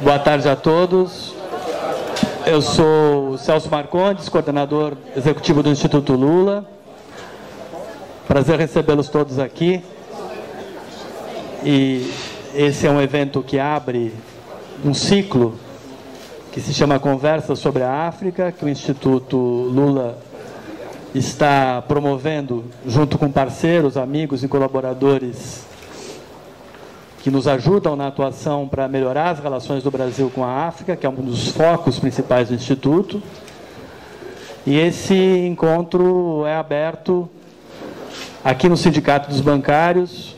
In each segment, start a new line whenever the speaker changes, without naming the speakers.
Boa tarde a todos. Eu sou o Celso Marcondes, coordenador executivo do Instituto Lula. Prazer recebê-los todos aqui. E esse é um evento que abre um ciclo que se chama Conversa sobre a África, que o Instituto Lula está promovendo junto com parceiros, amigos e colaboradores que nos ajudam na atuação para melhorar as relações do Brasil com a África, que é um dos focos principais do Instituto. E esse encontro é aberto aqui no Sindicato dos Bancários,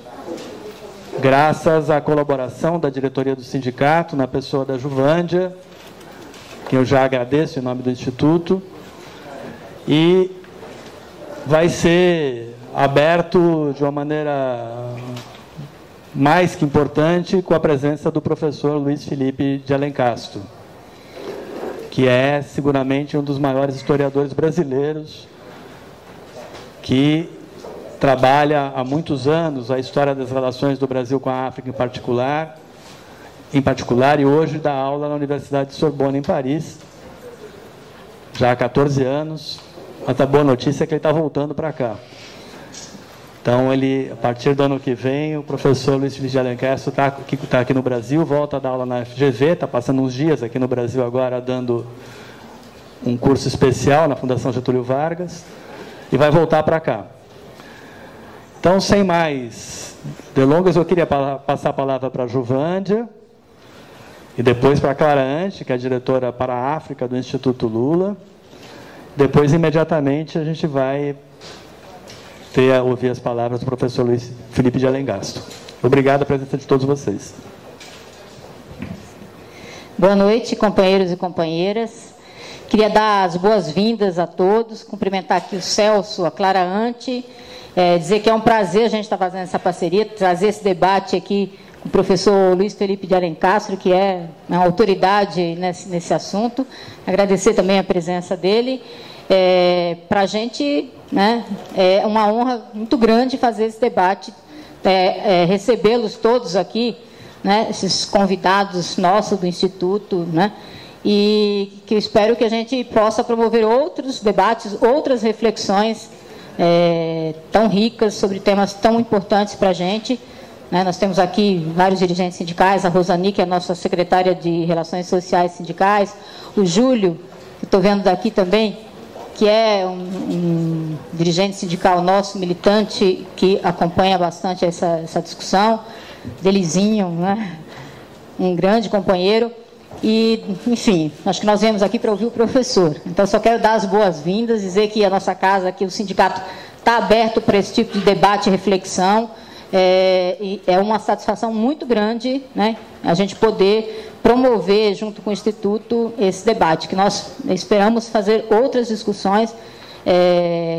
graças à colaboração da diretoria do sindicato, na pessoa da Juvândia, que eu já agradeço em nome do Instituto, e vai ser aberto de uma maneira mais que importante com a presença do professor Luiz Felipe de Alencastro, que é seguramente um dos maiores historiadores brasileiros, que trabalha há muitos anos a história das relações do Brasil com a África em particular, e hoje dá aula na Universidade de Sorbonne, em Paris, já há 14 anos, mas a boa notícia é que ele está voltando para cá. Então, a partir do ano que vem, o professor Luiz Felipe de Alencastro está aqui no Brasil, volta a dar aula na FGV, está passando uns dias aqui no Brasil agora, dando um curso especial na Fundação Getúlio Vargas, e vai voltar para cá. Então, sem mais delongas, eu queria passar a palavra para a Juvândia, e depois para a Clara Ante, que é a diretora para a África do Instituto Lula. Depois, imediatamente, a gente vai ouvir as palavras do professor Luiz Felipe de Alencastro. Obrigado a presença de todos vocês.
Boa noite, companheiros e companheiras. Queria dar as boas-vindas a todos, cumprimentar aqui o Celso, a Clara Ante, dizer que é um prazer a gente estar fazendo essa parceria, trazer esse debate aqui com o professor Luiz Felipe de Alencastro, que é uma autoridade nesse assunto. Agradecer também a presença dele. Para a gente, né, é uma honra muito grande fazer esse debate, recebê-los todos aqui, né, esses convidados nossos do Instituto, né, e que eu espero que a gente possa promover outros debates, outras reflexões tão ricas sobre temas tão importantes para a gente. Nós temos aqui vários dirigentes sindicais, a Rosani, que é a nossa secretária de Relações Sociais e Sindicais, o Júlio, que estou vendo daqui também, que é um dirigente sindical nosso, militante, que acompanha bastante essa discussão, Delizinho, né? Um grande companheiro. E, enfim, acho que nós viemos aqui para ouvir o professor. Então, só quero dar as boas-vindas, dizer que a nossa casa, aqui, o sindicato, está aberto para esse tipo de debate e reflexão. E é uma satisfação muito grande, né, a gente poder promover, junto com o Instituto, esse debate, que nós esperamos fazer outras discussões,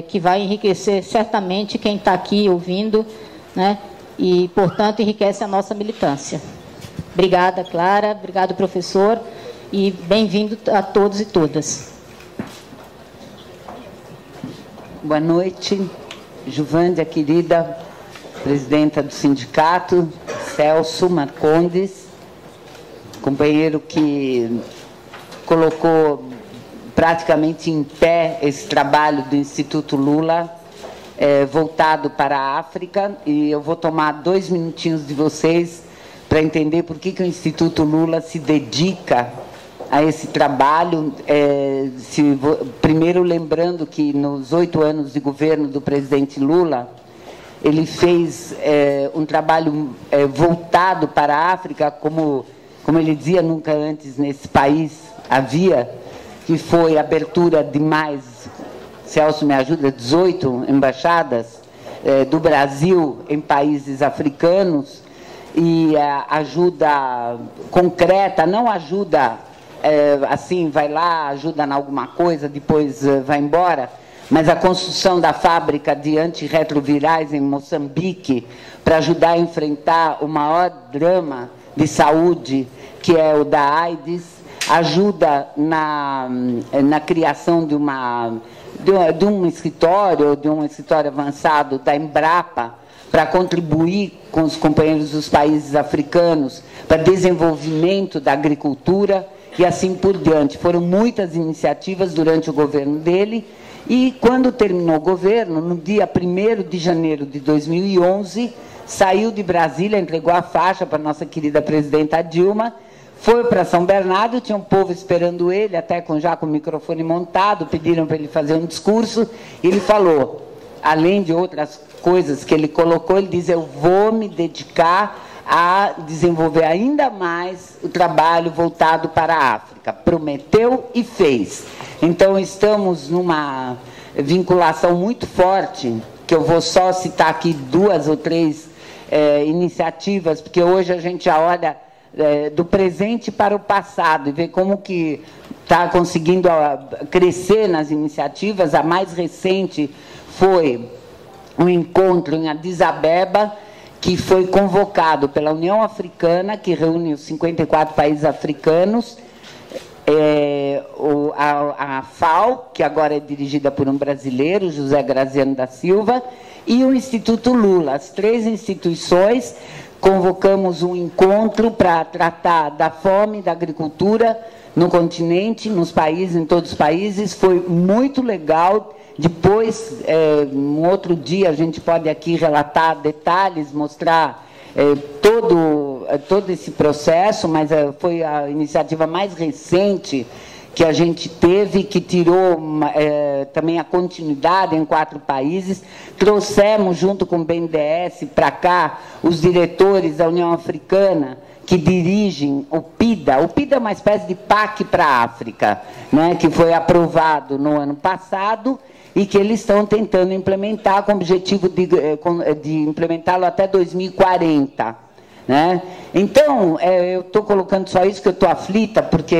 que vai enriquecer certamente quem está aqui ouvindo, né, e, portanto, enriquece a nossa militância. Obrigada, Clara, obrigado, professor, e bem-vindo a todos e todas.
Boa noite, Juvândia, querida presidenta do sindicato, Celso Marcondes, companheiro que colocou praticamente em pé esse trabalho do Instituto Lula, voltado para a África, e eu vou tomar 2 minutinhos de vocês para entender por que o Instituto Lula se dedica a esse trabalho, primeiro lembrando que nos 8 anos de governo do presidente Lula, ele fez um trabalho voltado para a África, como ele dizia, nunca antes nesse país havia, que foi a abertura de mais, Celso me ajuda, 18 embaixadas do Brasil em países africanos, e ajuda concreta, não ajuda assim, vai lá, ajuda em alguma coisa, depois vai embora, mas a construção da fábrica de antirretrovirais em Moçambique, para ajudar a enfrentar o maior drama de saúde, que é o da AIDS, ajuda na criação de um escritório avançado da Embrapa, para contribuir com os companheiros dos países africanos para desenvolvimento da agricultura e assim por diante. Foram muitas iniciativas durante o governo dele e, quando terminou o governo, no dia 1º de janeiro de 2011, saiu de Brasília, entregou a faixa para a nossa querida presidenta Dilma, foi para São Bernardo, tinha um povo esperando ele, até já com o microfone montado, pediram para ele fazer um discurso, e ele falou, além de outras coisas que ele colocou, ele diz, eu vou me dedicar a desenvolver ainda mais o trabalho voltado para a África. Prometeu e fez. Então, estamos numa vinculação muito forte, que eu vou só citar aqui 2 ou 3 iniciativas, porque hoje a gente já olha do presente para o passado e vê como que está conseguindo crescer nas iniciativas. A mais recente foi um encontro em Addis Abeba, que foi convocado pela União Africana, que reúne os 54 países africanos, a FAO, que agora é dirigida por um brasileiro, José Graziano da Silva, e o Instituto Lula. As 3 instituições convocamos um encontro para tratar da fome e da agricultura no continente, nos países, em todos os países. Foi muito legal. Depois, um outro dia, a gente pode aqui relatar detalhes, mostrar todo esse processo, mas foi a iniciativa mais recente que a gente teve, que tirou também a continuidade em 4 países. Trouxemos, junto com o BNDES, para cá, os diretores da União Africana, que dirigem o PIDA. O PIDA é uma espécie de PAC para a África, né, que foi aprovado no ano passado e que eles estão tentando implementar com o objetivo de implementá-lo até 2040. Né? Então, eu estou colocando só isso, que eu estou aflita, porque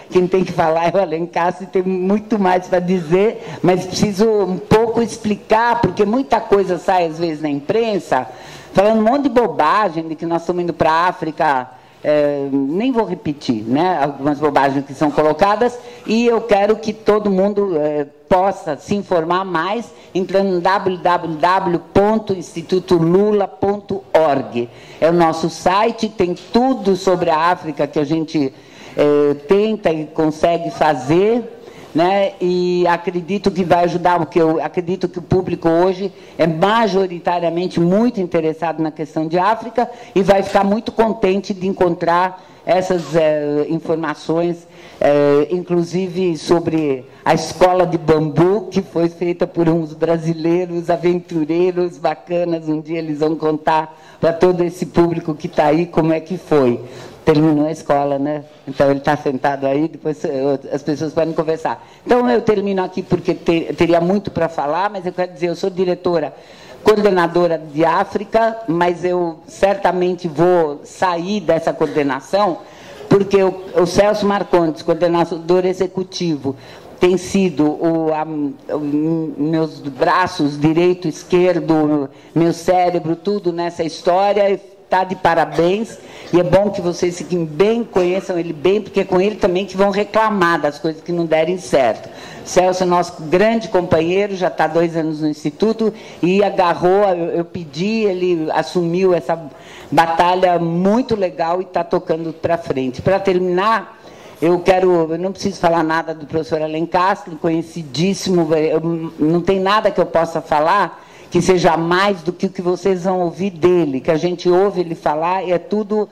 quem tem que falar é o Alencastre, tem muito mais para dizer, mas preciso um pouco explicar, porque muita coisa sai às vezes na imprensa, falando um monte de bobagem, de que nós estamos indo para a África. Nem vou repetir, né, algumas bobagens que são colocadas, e eu quero que todo mundo possa se informar mais entrando no www.institutolula.org. É o nosso site, tem tudo sobre a África que a gente tenta e consegue fazer, né? E acredito que vai ajudar, porque eu acredito que o público hoje é majoritariamente muito interessado na questão de África e vai ficar muito contente de encontrar essas informações, inclusive sobre a escola de bambu, que foi feita por uns brasileiros aventureiros bacanas. Um dia eles vão contar para todo esse público que está aí como é que foi. Terminou a escola, né? Então, ele está sentado aí, depois as pessoas podem conversar. Então, eu termino aqui porque teria muito para falar, mas eu quero dizer, eu sou diretora, coordenadora de África, mas eu certamente vou sair dessa coordenação, porque o Celso Marcondes, coordenador executivo, tem sido meus braços, direito, esquerdo, meu cérebro, tudo nessa história. Está de parabéns, e é bom que vocês fiquem bem, conheçam ele bem, porque é com ele também que vão reclamar das coisas que não derem certo. Celso é nosso grande companheiro, já está 2 anos no Instituto, e agarrou, eu pedi, ele assumiu essa batalha muito legal e está tocando para frente. Para terminar, eu não preciso falar nada do professor Alencastre, conhecidíssimo, não tem nada que eu possa falar que seja mais do que o que vocês vão ouvir dele, que a gente ouve ele falar, e é tudo,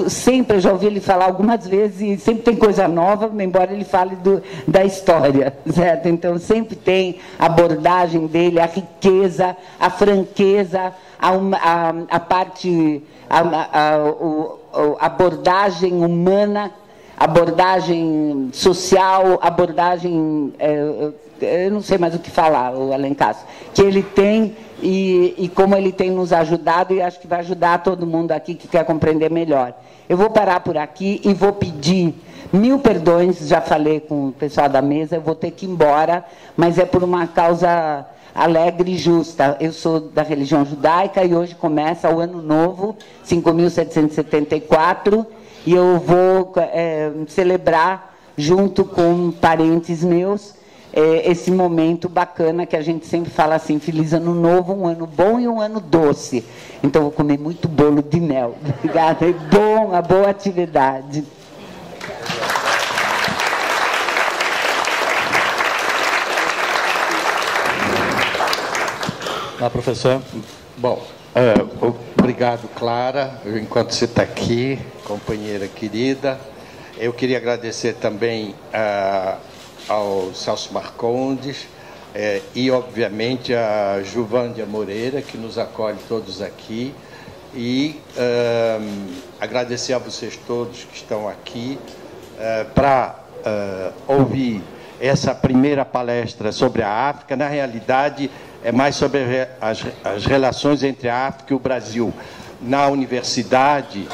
sempre, eu já ouvi ele falar algumas vezes, e sempre tem coisa nova, embora ele fale da história, certo? Então, sempre tem a abordagem dele, a riqueza, a franqueza, a parte, a abordagem humana, abordagem social, abordagem... eu não sei mais o que falar, o Alencastre, que ele tem e como ele tem nos ajudado, e acho que vai ajudar todo mundo aqui que quer compreender melhor. Eu vou parar por aqui e vou pedir 1000 perdões, já falei com o pessoal da mesa, eu vou ter que ir embora, mas é por uma causa alegre e justa. Eu sou da religião judaica e hoje começa o Ano Novo, 5.774, e eu vou celebrar junto com parentes meus, esse momento bacana que a gente sempre fala assim, feliz ano novo, um ano bom e um ano doce. Então, vou comer muito bolo de mel. Obrigada, é bom, uma boa atividade.
Lá, professor.
Bom, obrigado, Clara, enquanto você está aqui, companheira querida. Eu queria agradecer também ao Celso Marcondes e, obviamente, a Juvândia Moreira, que nos acolhe todos aqui, e agradecer a vocês todos que estão aqui para ouvir essa primeira palestra sobre a África. Na realidade, é mais sobre as relações entre a África e o Brasil. Na universidade,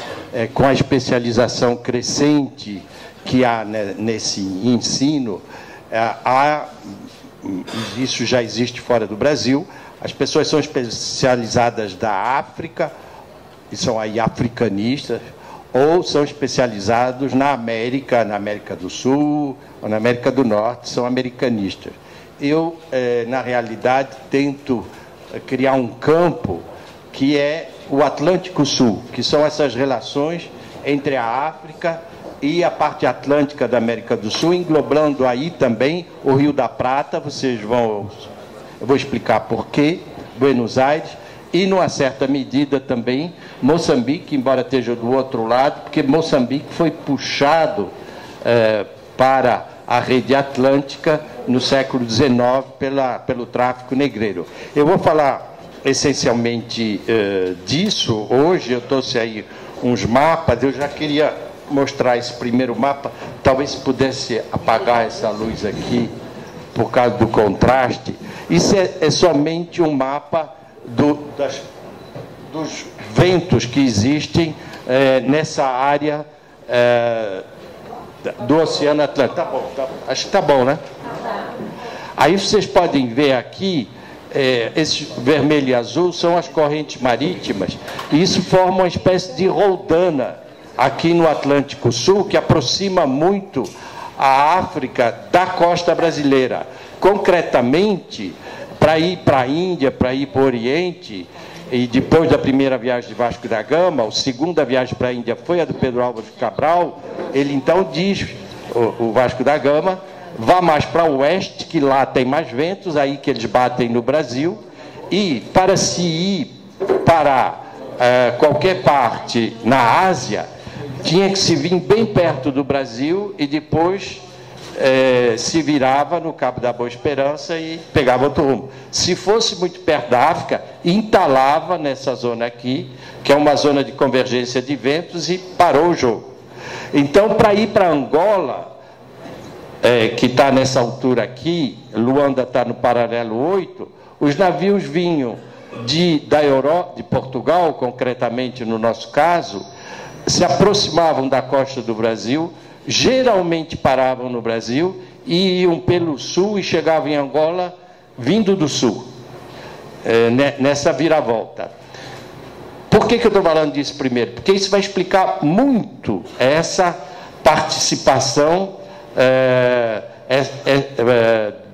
com a especialização crescente que há nesse ensino, isso já existe fora do Brasil, as pessoas são especializadas da África, e são aí africanistas, ou são especializados na América do Sul, ou na América do Norte, são americanistas. Eu, na realidade, tento criar um campo que é o Atlântico Sul, que são essas relações entre a África e a parte atlântica da América do Sul, englobando aí também o Rio da Prata, eu vou explicar por quê, Buenos Aires, e, numa certa medida, também Moçambique, embora esteja do outro lado, porque Moçambique foi puxado para a rede atlântica no século XIX pelo tráfico negreiro. Eu vou falar essencialmente disso. Hoje eu trouxe aí uns mapas, eu já queria mostrar esse primeiro mapa, talvez se pudesse apagar essa luz aqui, por causa do contraste. Isso é somente um mapa dos ventos que existem nessa área do Oceano Atlântico. Tá bom, acho que tá bom, né? Aí vocês podem ver aqui, esse vermelho e azul são as correntes marítimas, e isso forma uma espécie de roldana aqui no Atlântico Sul, que aproxima muito a África da costa brasileira. Concretamente, para ir para a Índia, para ir para o Oriente, e depois da primeira viagem de Vasco da Gama, a segunda viagem para a Índia foi a do Pedro Álvares Cabral, ele então diz, o Vasco da Gama, vá mais para o oeste, que lá tem mais ventos, aí que eles batem no Brasil, e para se ir para qualquer parte na Ásia, tinha que se vir bem perto do Brasil e depois se virava no Cabo da Boa Esperança e pegava outro rumo. Se fosse muito perto da África, entalava nessa zona aqui, que é uma zona de convergência de ventos, e parou o jogo. Então, para ir para Angola, que está nessa altura aqui, Luanda está no paralelo 8, os navios vinham da Europa, de Portugal, concretamente no nosso caso, se aproximavam da costa do Brasil, geralmente paravam no Brasil e iam pelo sul e chegavam em Angola vindo do sul, nessa viravolta. Por que eu estou falando disso primeiro? Porque isso vai explicar muito essa participação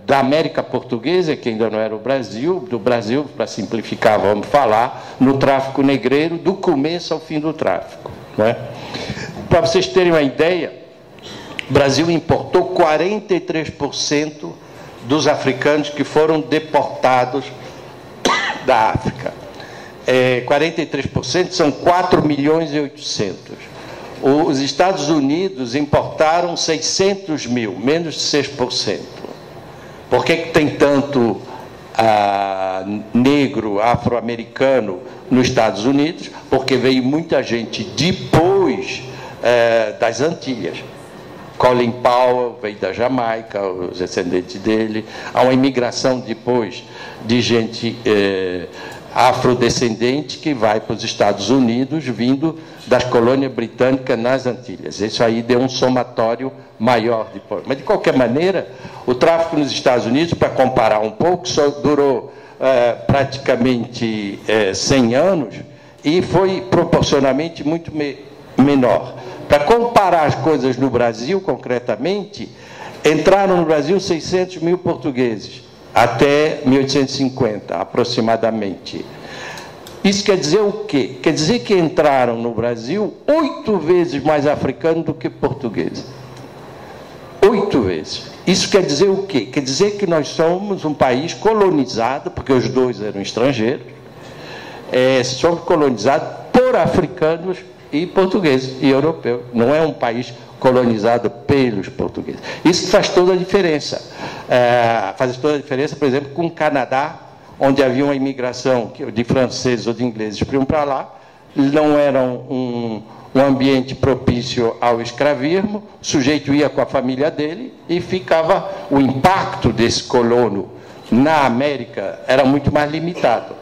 da América Portuguesa, que ainda não era o Brasil, do Brasil, para simplificar, vamos falar, no tráfico negreiro, do começo ao fim do tráfico. Né? Para vocês terem uma ideia, o Brasil importou 43% dos africanos que foram deportados da África. 43% são 4 milhões e 800. Os Estados Unidos importaram 600 mil, menos de 6%. Por que tem tanto negro, afro-americano nos Estados Unidos? Porque veio muita gente depois das Antilhas. Colin Powell veio da Jamaica, os descendentes dele. Há uma imigração depois de gente afrodescendente que vai para os Estados Unidos, vindo das colônias britânicas nas Antilhas. Isso aí deu um somatório maior depois. Mas, de qualquer maneira, o tráfico nos Estados Unidos, para comparar um pouco, só durou praticamente 100 anos e foi proporcionalmente muito menor. Para comparar as coisas no Brasil, concretamente, Entraram no Brasil 600 mil portugueses, até 1850, aproximadamente. Isso quer dizer o quê? Quer dizer que entraram no Brasil 8 vezes mais africanos do que portugueses. 8 vezes. Isso quer dizer o quê? Quer dizer que nós somos um país colonizado, porque os dois eram estrangeiros, somos colonizados por africanos e portugueses e europeus. Não é um país colonizado pelos portugueses. Isso faz toda a diferença. Faz toda a diferença, por exemplo, com o Canadá, onde havia uma imigração de franceses ou de ingleses que iam para lá, não era um ambiente propício ao escravismo, o sujeito ia com a família dele e ficava, o impacto desse colono na América era muito mais limitado.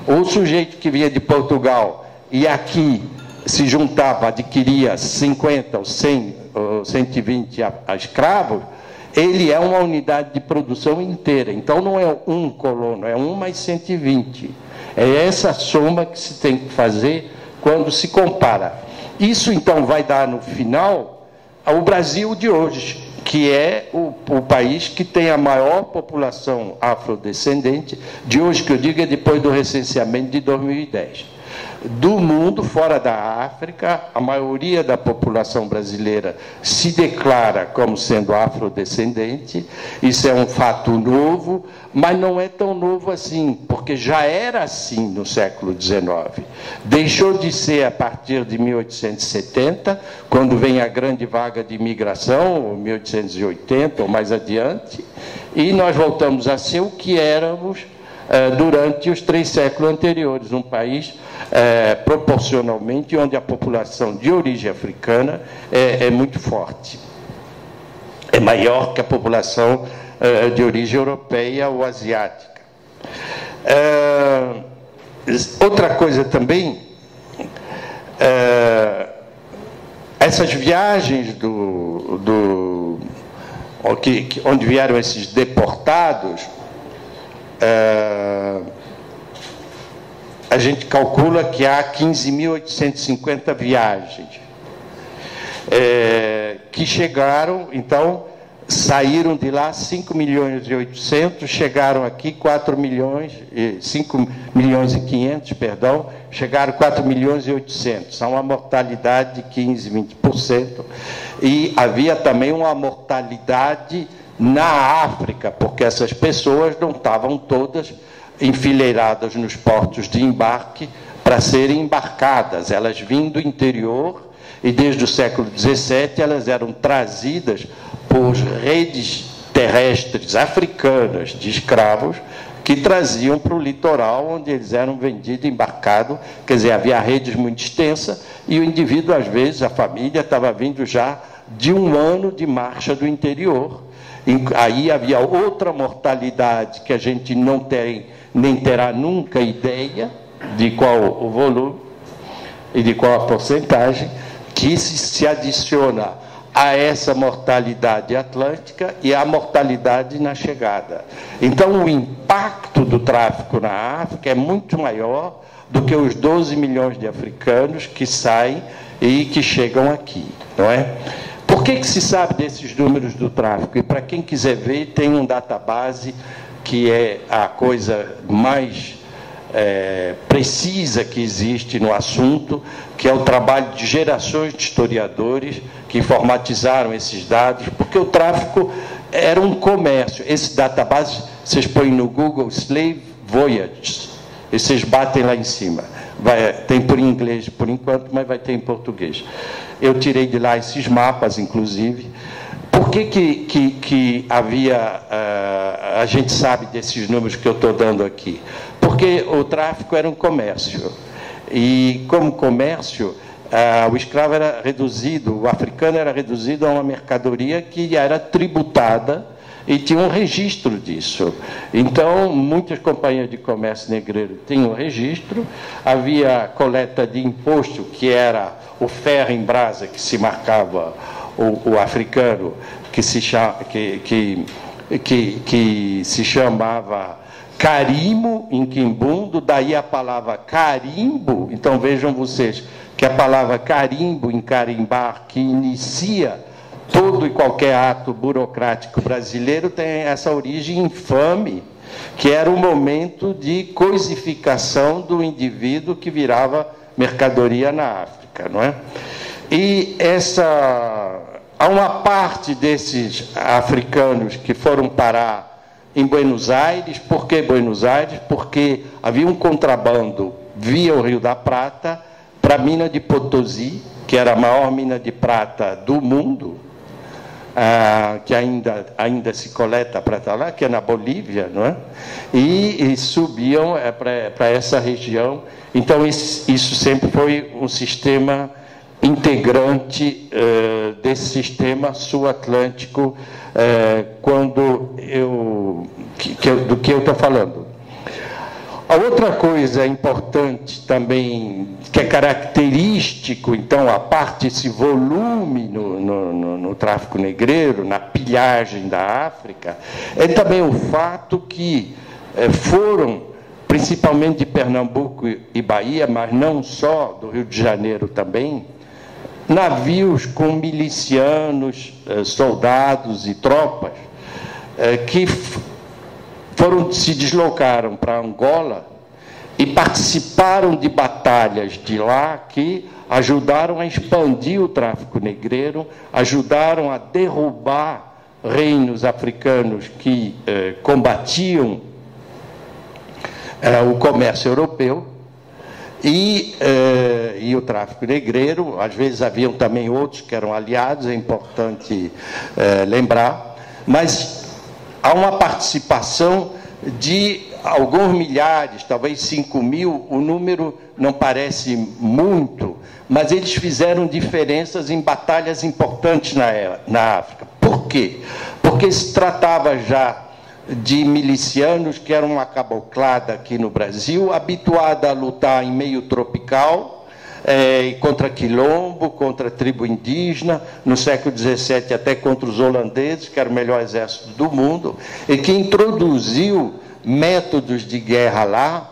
O sujeito que vinha de Portugal e aqui se juntava, adquiria 50 ou 100 ou 120 escravos, ele é uma unidade de produção inteira. Então, não é um colono, é 1 mais 120. É essa soma que se tem que fazer quando se compara. Isso, então, vai dar, no final, o Brasil de hoje, que é o país que tem a maior população afrodescendente, de hoje, que eu digo, é depois do recenseamento de 2010. Do mundo, fora da África, a maioria da população brasileira se declara como sendo afrodescendente. Isso é um fato novo, mas não é tão novo assim, porque já era assim no século XIX. Deixou de ser a partir de 1870, quando vem a grande vaga de imigração, ou 1880 ou mais adiante, e nós voltamos a ser o que éramos durante os 3 séculos anteriores, um país proporcionalmente onde a população de origem africana é muito forte. É maior que a população de origem europeia ou asiática. Outra coisa também, essas viagens onde vieram esses deportados, a gente calcula que há 15.850 viagens que chegaram, então, saíram de lá 5.800.000, chegaram aqui 5.500.000, perdão, chegaram 4.800.000. São uma mortalidade de 15, 20%. E havia também uma mortalidade na África, porque essas pessoas não estavam todas enfileiradas nos portos de embarque para serem embarcadas. Elas vinham do interior e, desde o século XVII, elas eram trazidas por redes terrestres africanas de escravos que traziam para o litoral, onde eles eram vendidos, embarcados. Quer dizer, havia redes muito extensas e o indivíduo, às vezes, a família estava vindo já de 1 ano de marcha do interior. Aí havia outra mortalidade que a gente não tem, nem terá nunca ideia de qual o volume e de qual a porcentagem, que se adiciona a essa mortalidade atlântica e a mortalidade na chegada. Então, o impacto do tráfico na África é muito maior do que os 12 milhões de africanos que saem e que chegam aqui, não é? Por que se sabe desses números do tráfico? E para quem quiser ver, tem um database que é a coisa mais precisa que existe no assunto, que é o trabalho de gerações de historiadores que informatizaram esses dados, porque o tráfico era um comércio. Esse database, vocês põem no Google Slave Voyages, e vocês batem lá em cima. Tem por inglês por enquanto, mas vai ter em português. Eu tirei de lá esses mapas, inclusive. Por que havia... a gente sabe desses números que eu estou dando aqui? Porque o tráfico era um comércio. E, como comércio, o escravo era reduzido, o africano era reduzido a uma mercadoria que era tributada e tinha um registro disso. Então, muitas companhias de comércio negreiro tinham registro, havia coleta de imposto, que era o ferro em brasa que se marcava o africano, que se chamava carimbo em quimbundo, daí a palavra carimbo. Então, vejam vocês que a palavra carimbo, em carimbar, que inicia todo e qualquer ato burocrático brasileiro tem essa origem infame, que era o momento de coisificação do indivíduo que virava mercadoria na África, não é? E há uma parte desses africanos que foram parar em Buenos Aires. Por que Buenos Aires? Porque havia um contrabando via o Rio da Prata para a mina de Potosí, que era a maior mina de prata do mundo, que ainda se coleta prata lá, que é na Bolívia, não é? E subiam para essa região. Então, isso sempre foi um sistema integrante desse sistema sul-atlântico, do que eu estou falando. A outra coisa importante também, que é característico, então, a parte desse volume no tráfico negreiro, na pilhagem da África, é também o fato que foram, principalmente de Pernambuco e Bahia, mas não só, do Rio de Janeiro também, navios com milicianos, soldados e tropas que se deslocaram para Angola e participaram de batalhas de lá que ajudaram a expandir o tráfico negreiro, ajudaram a derrubar reinos africanos que combatiam o comércio europeu e o tráfico negreiro. Às vezes haviam também outros que eram aliados, é importante lembrar, mas há uma participação de alguns milhares, talvez 5.000, o número não parece muito, mas eles fizeram diferenças em batalhas importantes na África. Por quê? Porque se tratava já de milicianos que eram uma caboclada aqui no Brasil, habituada a lutar em meio tropical, contra quilombo, contra a tribo indígena, no século XVII até contra os holandeses, que era o melhor exército do mundo, e que introduziu métodos de guerra lá,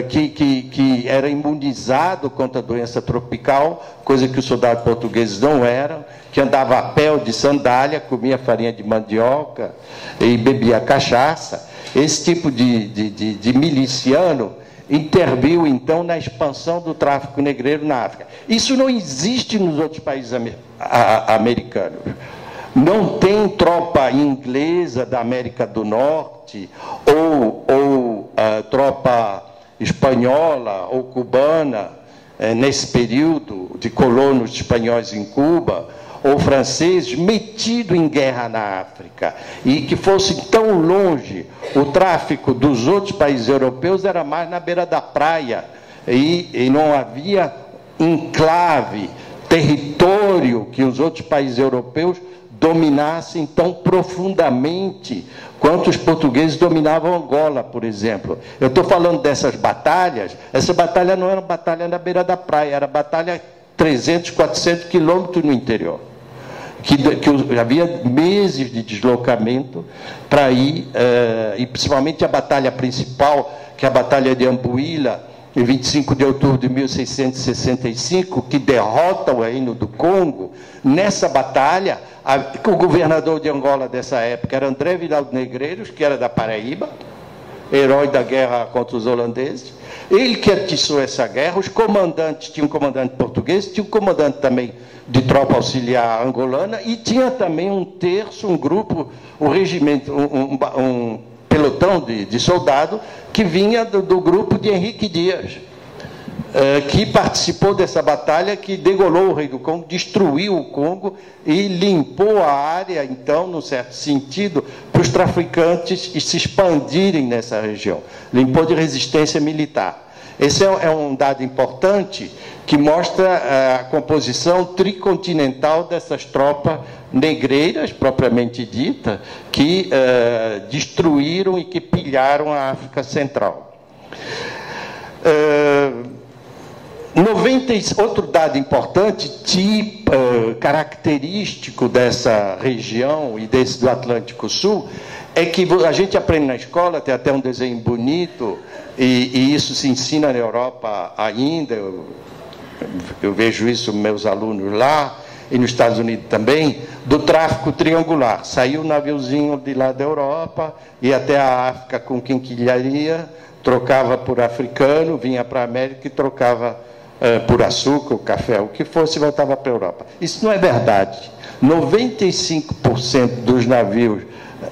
que era imunizado contra a doença tropical, coisa que os soldados portugueses não eram, que andava a pé ou de sandália, comia farinha de mandioca e bebia cachaça. Esse tipo de miliciano interviu, então, na expansão do tráfico negreiro na África. Isso não existe nos outros países americanos. Não tem tropa inglesa da América do Norte, ou tropa espanhola ou cubana, nesse período de colonos espanhóis em Cuba, ou franceses, metido em guerra na África, e que fosse tão longe. O tráfico dos outros países europeus era mais na beira da praia, e não havia enclave, território que os outros países europeus dominassem tão profundamente quanto os portugueses dominavam Angola, por exemplo. Eu estou falando dessas batalhas. Essa batalha não era batalha na beira da praia, era batalha 300, 400 quilômetros no interior, que havia meses de deslocamento para ir, e principalmente a batalha principal, que é a Batalha de Ambuila, em 25 de outubro de 1665, que derrota o Reino do Congo. Nessa batalha, o governador de Angola dessa época era André Vilaldo Negreiros, que era da Paraíba, herói da guerra contra os holandeses. Ele que atiçou essa guerra. Os comandantes, tinha um comandante português, tinha um comandante também de tropa auxiliar angolana, e tinha também um terço, um grupo, um regimento, um pelotão de soldado que vinha do grupo de Henrique Dias, que participou dessa batalha, que degolou o rei do Congo, destruiu o Congo e limpou a área, então, num certo sentido, para os traficantes se expandirem nessa região. Limpou de resistência militar. Esse é um dado importante que mostra a composição tricontinental dessas tropas negreiras, propriamente dita, que destruíram e que pilharam a África Central. Outro dado importante, característico dessa região e do Atlântico Sul, é que a gente aprende na escola, tem até um desenho bonito, e isso se ensina na Europa ainda, eu vejo isso com meus alunos lá, e nos Estados Unidos também, do tráfico triangular. Saiu um naviozinho de lá da Europa, ia até a África com quinquilharia, trocava por africano, vinha para a América e trocava por açúcar, café, o que fosse, e voltava para a Europa. Isso não é verdade. 95% dos navios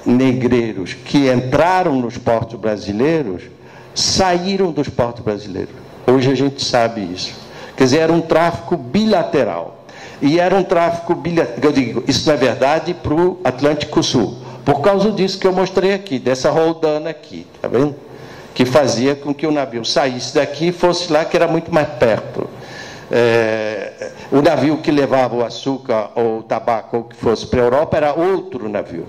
negreiros que entraram nos portos brasileiros saíram dos portos brasileiros. Hoje a gente sabe isso. Quer dizer, era um tráfico bilateral. E era um tráfico bilateral. Eu digo, isso não é verdade para o Atlântico Sul. Por causa disso que eu mostrei aqui, dessa roldana aqui, tá vendo? Que fazia com que o navio saísse daqui e fosse lá, que era muito mais perto. O navio que levava o açúcar ou o tabaco ou o que fosse para a Europa era outro navio.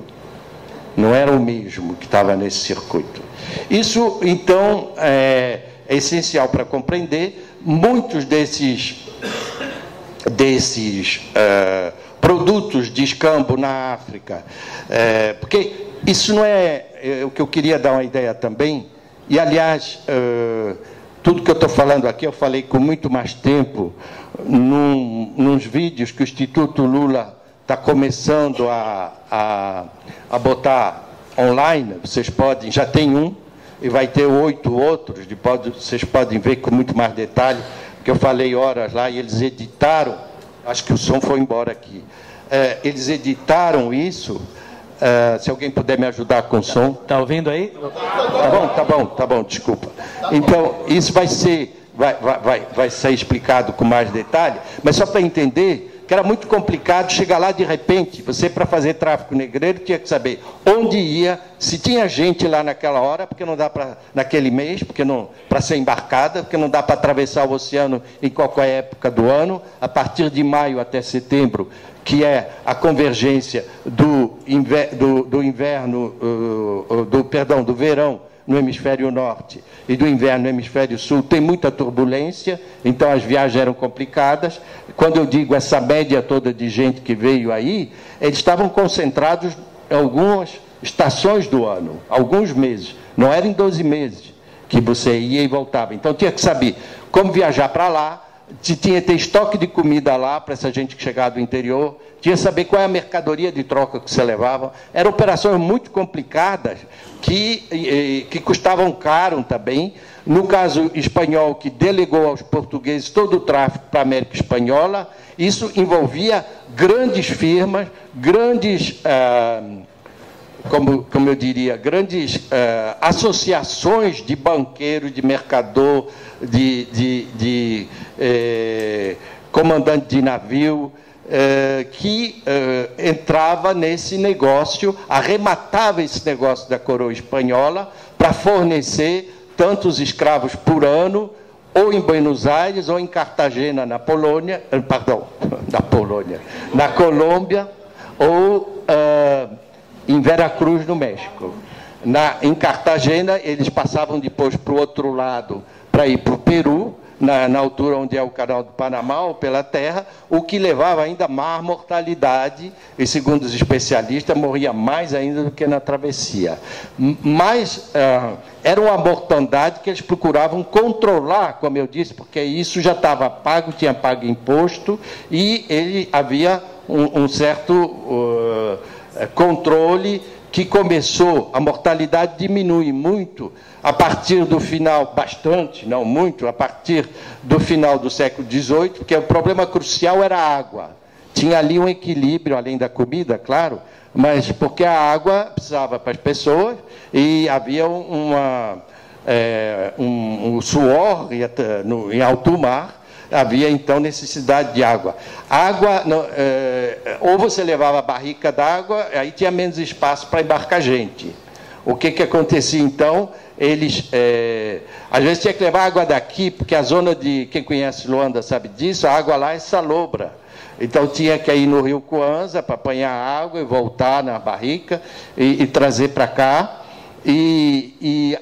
Não era o mesmo que estava nesse circuito. Isso, então, é essencial para compreender. Muitos desses produtos de escambo na África, porque isso não é o que eu queria dar uma ideia também, e, aliás, tudo que eu estou falando aqui, eu falei com muito mais tempo, nos vídeos que o Instituto Lula está começando a botar online. Vocês podem, já tem um, e vai ter 8 outros, vocês podem ver com muito mais detalhe, porque eu falei horas lá e eles editaram, acho que o som foi embora aqui, eles editaram isso. Se alguém puder me ajudar com o som.
Está ouvindo aí?
Tá bom, desculpa. Então, isso vai ser explicado com mais detalhe, mas só para entender que era muito complicado chegar lá de repente. Você, para fazer tráfico negreiro, tinha que saber onde ia, se tinha gente lá naquela hora, porque não dá para, naquele mês, para ser embarcada, porque não dá para atravessar o oceano em qualquer época do ano. A partir de maio até setembro, que é a convergência do verão no hemisfério norte e do inverno no hemisfério sul, tem muita turbulência, então as viagens eram complicadas. Quando eu digo essa média toda de gente que veio aí, eles estavam concentrados em algumas estações do ano, alguns meses, não era em 12 meses que você ia e voltava. Então tinha que saber como viajar para lá, se tinha que ter estoque de comida lá para essa gente que chegava do interior, tinha que saber qual é a mercadoria de troca que você levava. Eram operações muito complicadas que custavam caro também. No caso espanhol, que delegou aos portugueses todo o tráfico para a América Espanhola, isso envolvia grandes firmas, grandes, como eu diria, grandes associações de banqueiros, de mercador, de comandante de navio, que entrava nesse negócio, arrematava esse negócio da coroa espanhola para fornecer tantos escravos por ano, ou em Buenos Aires, ou em Cartagena, na Colômbia, ou em Veracruz, no México. Em Cartagena, eles passavam depois para o outro lado, para ir para o Peru, na altura onde é o canal do Panamá, ou pela terra, o que levava ainda mais mortalidade, e, segundo os especialistas, morria mais ainda do que na travessia. Mas era uma mortandade que eles procuravam controlar, como eu disse, porque isso já estava pago, tinha pago imposto, e havia um certo controle que começou. A mortalidade diminui muito a partir do final, bastante, não muito, a partir do final do século XVIII, porque o problema crucial era a água. Tinha ali um equilíbrio, além da comida, claro, mas porque a água precisava para as pessoas, e havia um suor em alto mar, havia, então, necessidade de água. Água, ou você levava a barrica d'água, aí tinha menos espaço para embarcar gente. O que acontecia, então? Eles, às vezes, tinha que levar água daqui, porque a zona de, quem conhece Luanda sabe disso, a água lá é salobra. Então, tinha que ir no rio Coanza para apanhar água e voltar na barrica e trazer para cá.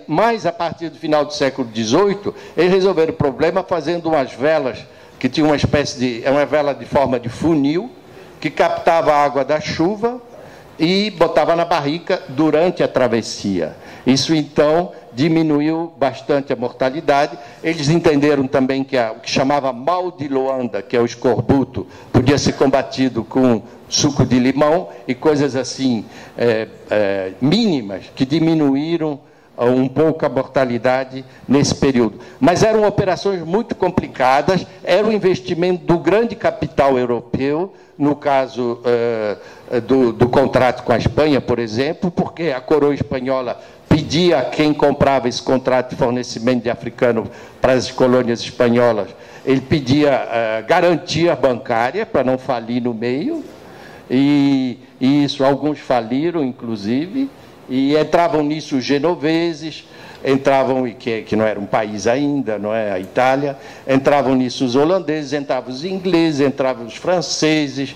Mas, a partir do final do século XVIII, eles resolveram o problema fazendo umas velas, que tinham uma espécie de... uma vela de forma de funil, que captava a água da chuva e botava na barrica durante a travessia. Isso, então, diminuiu bastante a mortalidade. Eles entenderam também que o que chamava mal de Luanda, que é o escorbuto, podia ser combatido com suco de limão e coisas assim mínimas que diminuíram um pouco a mortalidade nesse período. Mas eram operações muito complicadas, era um investimento do grande capital europeu, no caso do contrato com a Espanha, por exemplo, porque a coroa espanhola pedia a quem comprava esse contrato de fornecimento de africano para as colônias espanholas, ele pedia garantia bancária para não falir no meio, e isso, alguns faliram, inclusive, e entravam nisso os genoveses, entravam, que não era um país ainda, não é a Itália, entravam nisso os holandeses, entravam os ingleses, entravam os franceses.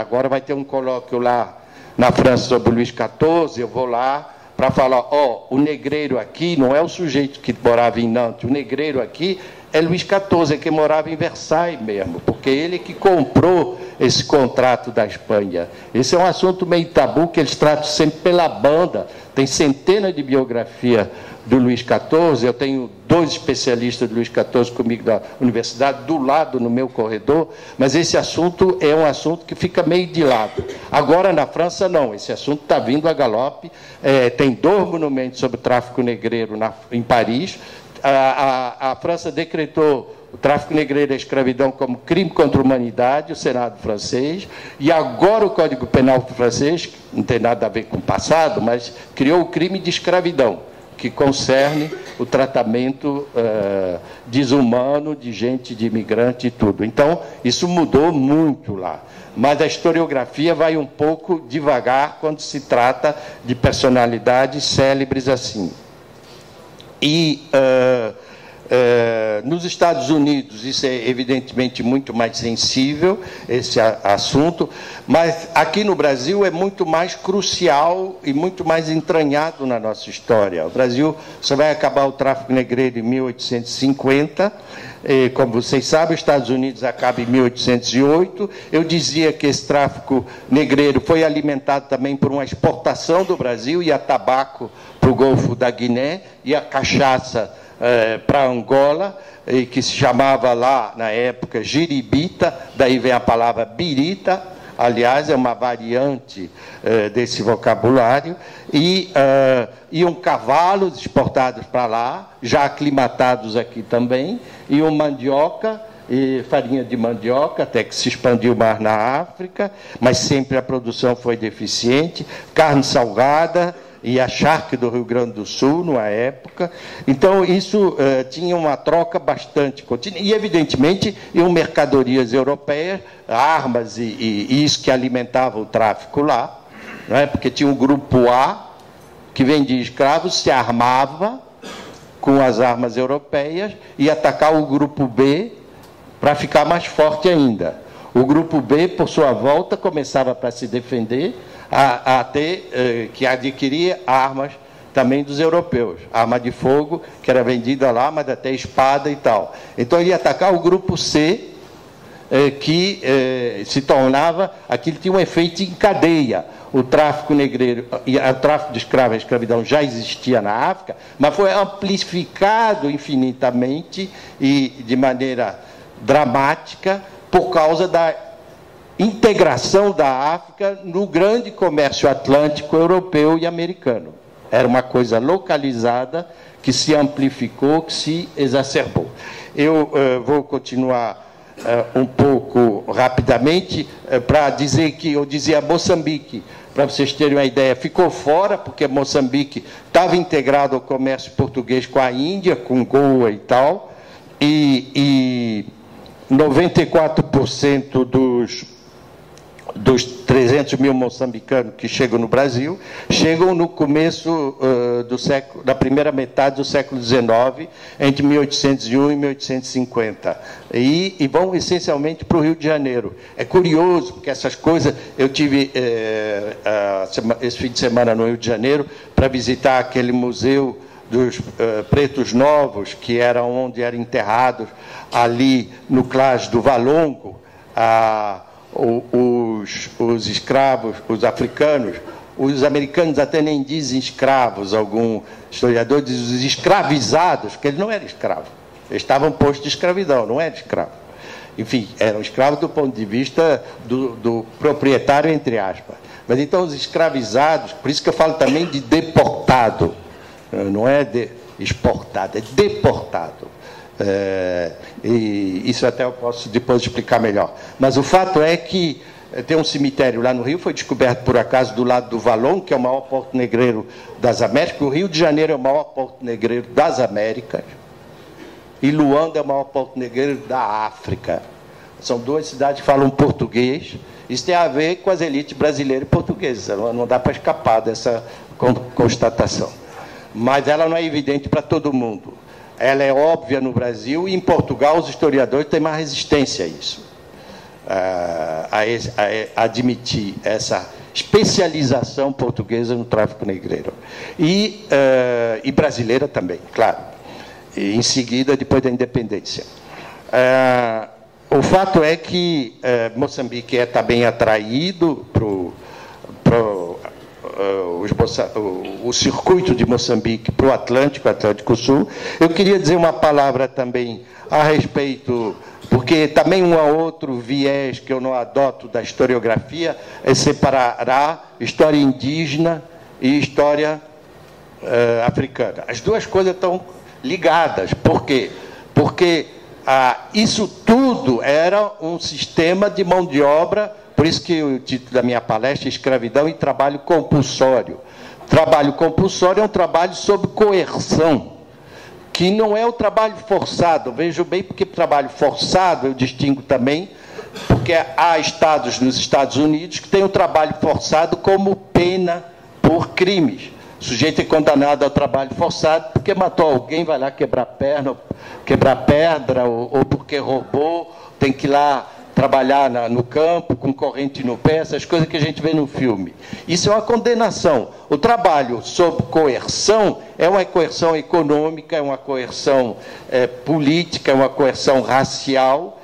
Agora vai ter um colóquio lá na França sobre o Luís XIV, eu vou lá para falar, o negreiro aqui não é o sujeito que morava em Nantes, o negreiro aqui é Luís XIV, que morava em Versailles mesmo, porque ele que comprou esse contrato da Espanha. Esse é um assunto meio tabu, que eles tratam sempre pela banda. Tem centenas de biografias do Luís XIV, eu tenho 2 especialistas do Luís XIV comigo da universidade, do lado, no meu corredor, mas esse assunto é um assunto que fica meio de lado. Agora, na França, não, esse assunto está vindo a galope, tem 2 monumentos sobre o tráfico negreiro em Paris. A França decretou o tráfico negreiro e a escravidão como crime contra a humanidade, o Senado francês, e agora o Código Penal francês, não tem nada a ver com o passado, mas criou o crime de escravidão, que concerne o tratamento desumano de gente, de imigrante e tudo. Então, isso mudou muito lá. Mas a historiografia vai um pouco devagar quando se trata de personalidades célebres assim. E nos Estados Unidos, isso é evidentemente muito mais sensível, esse assunto, mas aqui no Brasil é muito mais crucial e muito mais entranhado na nossa história. O Brasil só vai acabar o tráfico negreiro em 1850, como vocês sabem, os Estados Unidos acaba em 1808. Eu dizia que esse tráfico negreiro foi alimentado também por uma exportação do Brasil, e a tabaco para o Golfo da Guiné, e a cachaça para Angola, que se chamava lá, na época, giribita, daí vem a palavra birita, aliás, é uma variante desse vocabulário, e iam cavalos exportados para lá, já aclimatados aqui também, iam mandioca, e farinha de mandioca, até que se expandiu mais na África, mas sempre a produção foi deficiente, carne salgada, e a charque do Rio Grande do Sul, numa época. Então, isso tinha uma troca bastante contínua. E, evidentemente, iam mercadorias europeias, armas e isso que alimentava o tráfico lá, não é? Porque tinha um grupo A, que vendia escravos, se armava com as armas europeias e atacar o grupo B para ficar mais forte ainda. O grupo B, por sua volta, começava para se defender, a ter que adquirir armas também dos europeus, arma de fogo, que era vendida lá, mas até espada e tal. Então, ele ia atacar o grupo C, que se tornava, aquilo tinha um efeito em cadeia. O tráfico negreiro, o tráfico de escravos, a escravidão já existia na África, mas foi amplificado infinitamente e de maneira dramática por causa da integração da África no grande comércio atlântico europeu e americano. Era uma coisa localizada que se amplificou, que se exacerbou. Eu vou continuar um pouco rapidamente para dizer que eu dizia Moçambique, para vocês terem uma ideia, ficou fora, porque Moçambique estava integrado ao comércio português com a Índia, com Goa e tal, e 94% dos 300 mil moçambicanos que chegam no Brasil, chegam no começo da primeira metade do século XIX, entre 1801 e 1850, e vão essencialmente para o Rio de Janeiro. É curioso, porque essas coisas, eu tive esse fim de semana no Rio de Janeiro, para visitar aquele museu dos pretos novos, que era onde eram enterrados, ali no Clãs do Valongo, os escravos, os africanos, os americanos até nem dizem escravos, algum historiador diz os escravizados, porque eles não eram escravos. Eles estavam postos de escravidão, não eram escravos. Enfim, eram escravos do ponto de vista do proprietário, entre aspas. Mas então os escravizados, por isso que eu falo também de deportado, não é de exportado, é deportado. E isso até eu posso depois explicar melhor. Mas o fato é que tem um cemitério lá no Rio, foi descoberto por acaso do lado do Valon, que é o maior porto negreiro das Américas. O Rio de Janeiro é o maior porto negreiro das Américas. E Luanda é o maior porto negreiro da África. São duas cidades que falam português. Isso tem a ver com as elites brasileiras e portuguesas. Não dá para escapar dessa constatação. Mas ela não é evidente para todo mundo. Ela é óbvia no Brasil e em Portugal os historiadores têm mais resistência a isso. A admitir essa especialização portuguesa no tráfico negreiro. E brasileira também, claro. E, em seguida, depois da independência. O fato é que Moçambique está bem atraído para o circuito de Moçambique para o Atlântico Sul. Eu queria dizer uma palavra também a respeito, porque também um outro viés que eu não adoto da historiografia é separar história indígena e história africana. As duas coisas estão ligadas. Por quê? Porque isso tudo era um sistema de mão de obra, por isso que o título da minha palestra é Escravidão e Trabalho Compulsório. Trabalho compulsório é um trabalho sob coerção, que não é o trabalho forçado. Vejo bem porque trabalho forçado eu distingo também, porque há estados nos Estados Unidos que têm o trabalho forçado como pena por crimes. O sujeito é condenado ao trabalho forçado porque matou alguém, vai lá quebrar perna, quebrar pedra, ou porque roubou, tem que ir lá trabalhar no campo, com corrente no pé, essas coisas que a gente vê no filme. Isso é uma condenação. O trabalho sob coerção é uma coerção econômica, é uma coerção política, é uma coerção racial,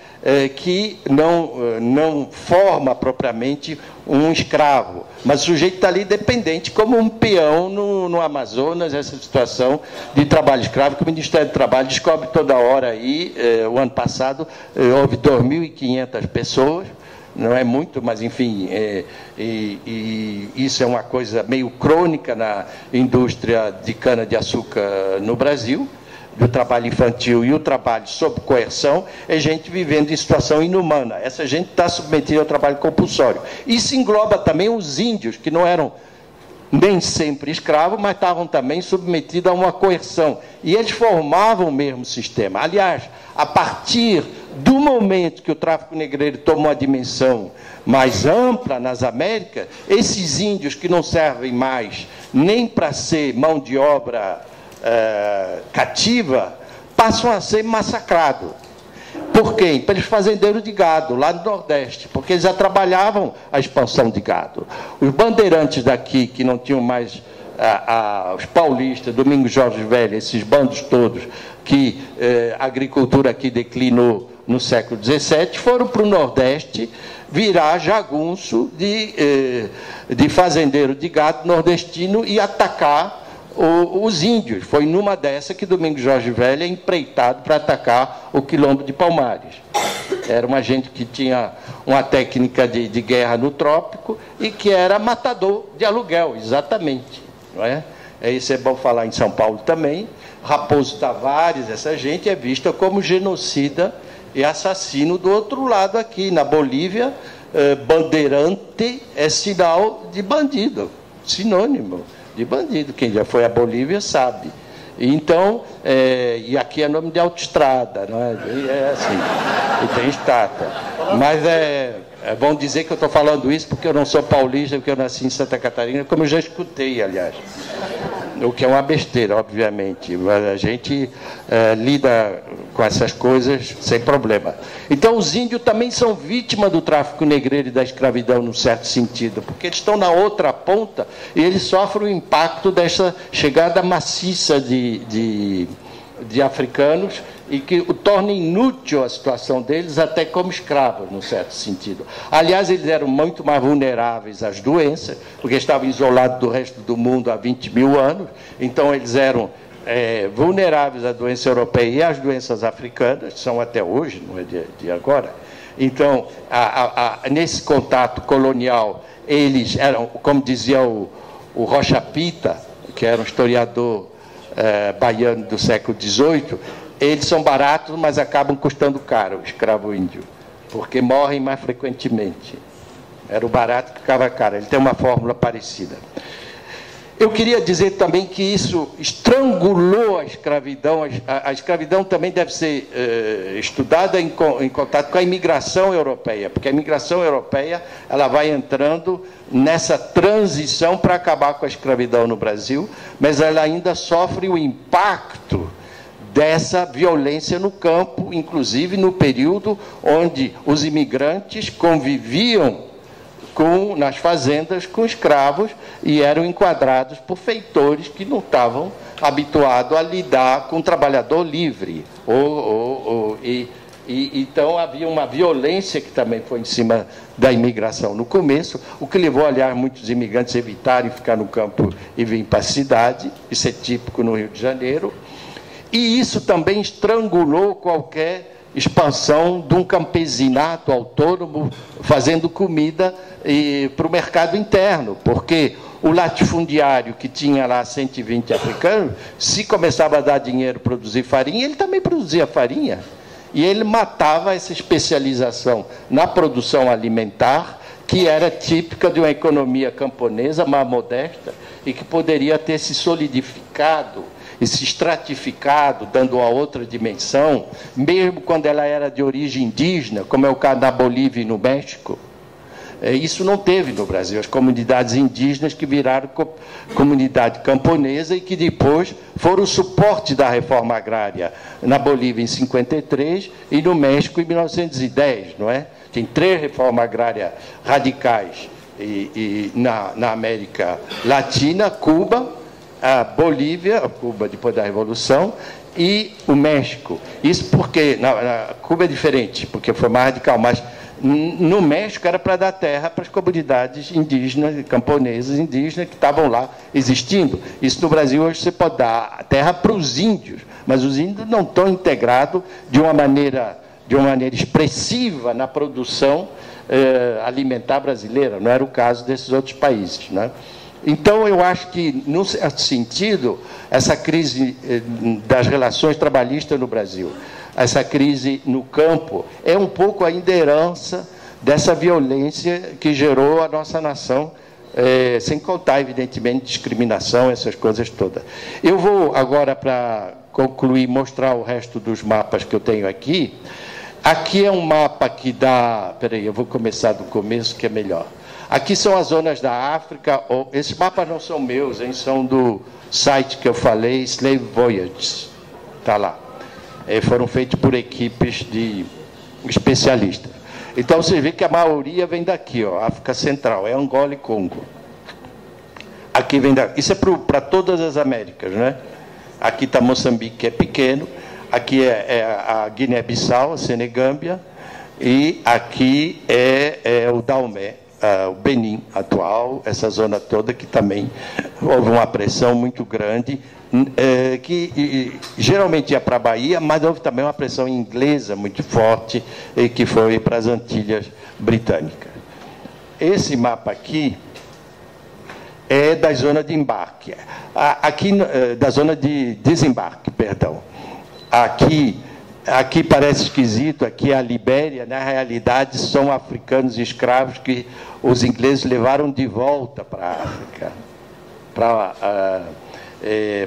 que não forma propriamente um escravo, mas o sujeito está ali dependente, como um peão no Amazonas, essa situação de trabalho escravo, que o Ministério do Trabalho descobre toda hora aí. O ano passado houve 2.500 pessoas, não é muito, mas enfim, e isso é uma coisa meio crônica na indústria de cana-de-açúcar no Brasil, do trabalho infantil e o trabalho sob coerção, é gente vivendo em situação inumana. Essa gente está submetida ao trabalho compulsório. Isso engloba também os índios, que não eram nem sempre escravos, mas estavam também submetidos a uma coerção. E eles formavam o mesmo sistema. Aliás, a partir do momento que o tráfico negreiro tomou uma dimensão mais ampla nas Américas, esses índios que não servem mais nem para ser mão de obra cativa, passam a ser massacrados. Por quem? Pelos fazendeiros de gado, lá no Nordeste, porque eles já trabalhavam a expansão de gado. Os bandeirantes daqui, que não tinham mais os paulistas, Domingos Jorge Velho, esses bandos todos, que a agricultura aqui declinou no século XVII, foram para o Nordeste virar jagunço de fazendeiro de gado nordestino e atacar os índios. Foi numa dessa que Domingos Jorge Velho é empreitado para atacar o Quilombo de Palmares. Era uma gente que tinha uma técnica de guerra no trópico e que era matador de aluguel, exatamente. Não é? Isso é bom falar em São Paulo também. Raposo Tavares, essa gente é vista como genocida e assassino. Do outro lado aqui, na Bolívia, bandeirante é sinal de bandido, sinônimo de bandido. Quem já foi à Bolívia sabe. Então, e aqui é nome de autoestrada, não é? É assim, e tem estátua. Mas é bom dizer que eu estou falando isso porque eu não sou paulista, porque eu nasci em Santa Catarina, como eu já escutei, aliás. O que é uma besteira, obviamente, mas a gente lida com essas coisas sem problema. Então, os índios também são vítimas do tráfico negreiro e da escravidão, num certo sentido, porque eles estão na outra ponta e eles sofrem o impacto dessa chegada maciça de africanos e que o torna inútil a situação deles até como escravos, num certo sentido. Aliás, eles eram muito mais vulneráveis às doenças, porque estavam isolados do resto do mundo há 20 mil anos, então eles eram vulneráveis à doença europeia e às doenças africanas, que são até hoje, não é de agora. Então, nesse contato colonial, eles eram, como dizia o Rocha Pita, que era um historiador baiano do século XVIII, eles são baratos, mas acabam custando caro, o escravo índio, porque morrem mais frequentemente. Era o barato que ficava caro. Ele tem uma fórmula parecida. Eu queria dizer também que isso estrangulou a escravidão. A escravidão também deve ser estudada em contato com a imigração europeia, porque a imigração europeia ela vai entrando nessa transição para acabar com a escravidão no Brasil, mas ela ainda sofre o impacto dessa violência no campo, inclusive no período onde os imigrantes conviviam nas fazendas com escravos e eram enquadrados por feitores que não estavam habituados a lidar com o trabalhador livre. Então havia uma violência que também foi em cima da imigração no começo, o que levou, aliás, muitos imigrantes a evitarem ficar no campo e vir para a cidade. Isso é típico no Rio de Janeiro. E isso também estrangulou qualquer expansão de um campesinato autônomo fazendo comida para o mercado interno, porque o latifundiário que tinha lá 120 africanos, se começava a dar dinheiro para produzir farinha, ele também produzia farinha. E ele matava essa especialização na produção alimentar, que era típica de uma economia camponesa mais modesta e que poderia ter se solidificado e se estratificado, dando uma outra dimensão, mesmo quando ela era de origem indígena, como é o caso da Bolívia e no México. Isso não teve no Brasil. As comunidades indígenas que viraram comunidade camponesa e que depois foram o suporte da reforma agrária na Bolívia em 53 e no México em 1910, não é? Tem 3 reformas agrárias radicais na América Latina: Cuba, a Bolívia, Cuba depois da Revolução, e o México. Isso porque Cuba é diferente, porque foi mais radical, mas no México era para dar terra para as comunidades indígenas, camponesas indígenas que estavam lá existindo. Isso no Brasil hoje você pode dar terra para os índios, mas os índios não estão integrados de uma maneira expressiva na produção alimentar brasileira. Não era o caso desses outros países, né? Então, eu acho que, num certo sentido, essa crise das relações trabalhistas no Brasil, essa crise no campo, é um pouco ainda herança dessa violência que gerou a nossa nação, sem contar, evidentemente, discriminação, essas coisas todas. Eu vou agora, para concluir, mostrar o resto dos mapas que eu tenho aqui. Aqui é um mapa que dá... Espera aí, eu vou começar do começo, que é melhor. Aqui são as zonas da África. Esses mapas não são meus, hein? São do site que eu falei, Slave Voyages. Está lá. Foram feitos por equipes de especialistas. Então, você vê que a maioria vem daqui, ó, África Central, é Angola e Congo. Aqui vem daqui. Isso é para todas as Américas, né? Aqui está Moçambique, que é pequeno. Aqui é a Guiné-Bissau, a Senegâmbia. E aqui é o Daomé, o Benin atual, essa zona toda que também houve uma pressão muito grande, que geralmente ia para a Bahia, mas houve também uma pressão inglesa muito forte, que foi para as Antilhas Britânicas. Esse mapa aqui é da zona de embarque, aqui da zona de desembarque, perdão. Aqui parece esquisito, aqui é a Libéria, na realidade são africanos e escravos que os ingleses levaram de volta para a África,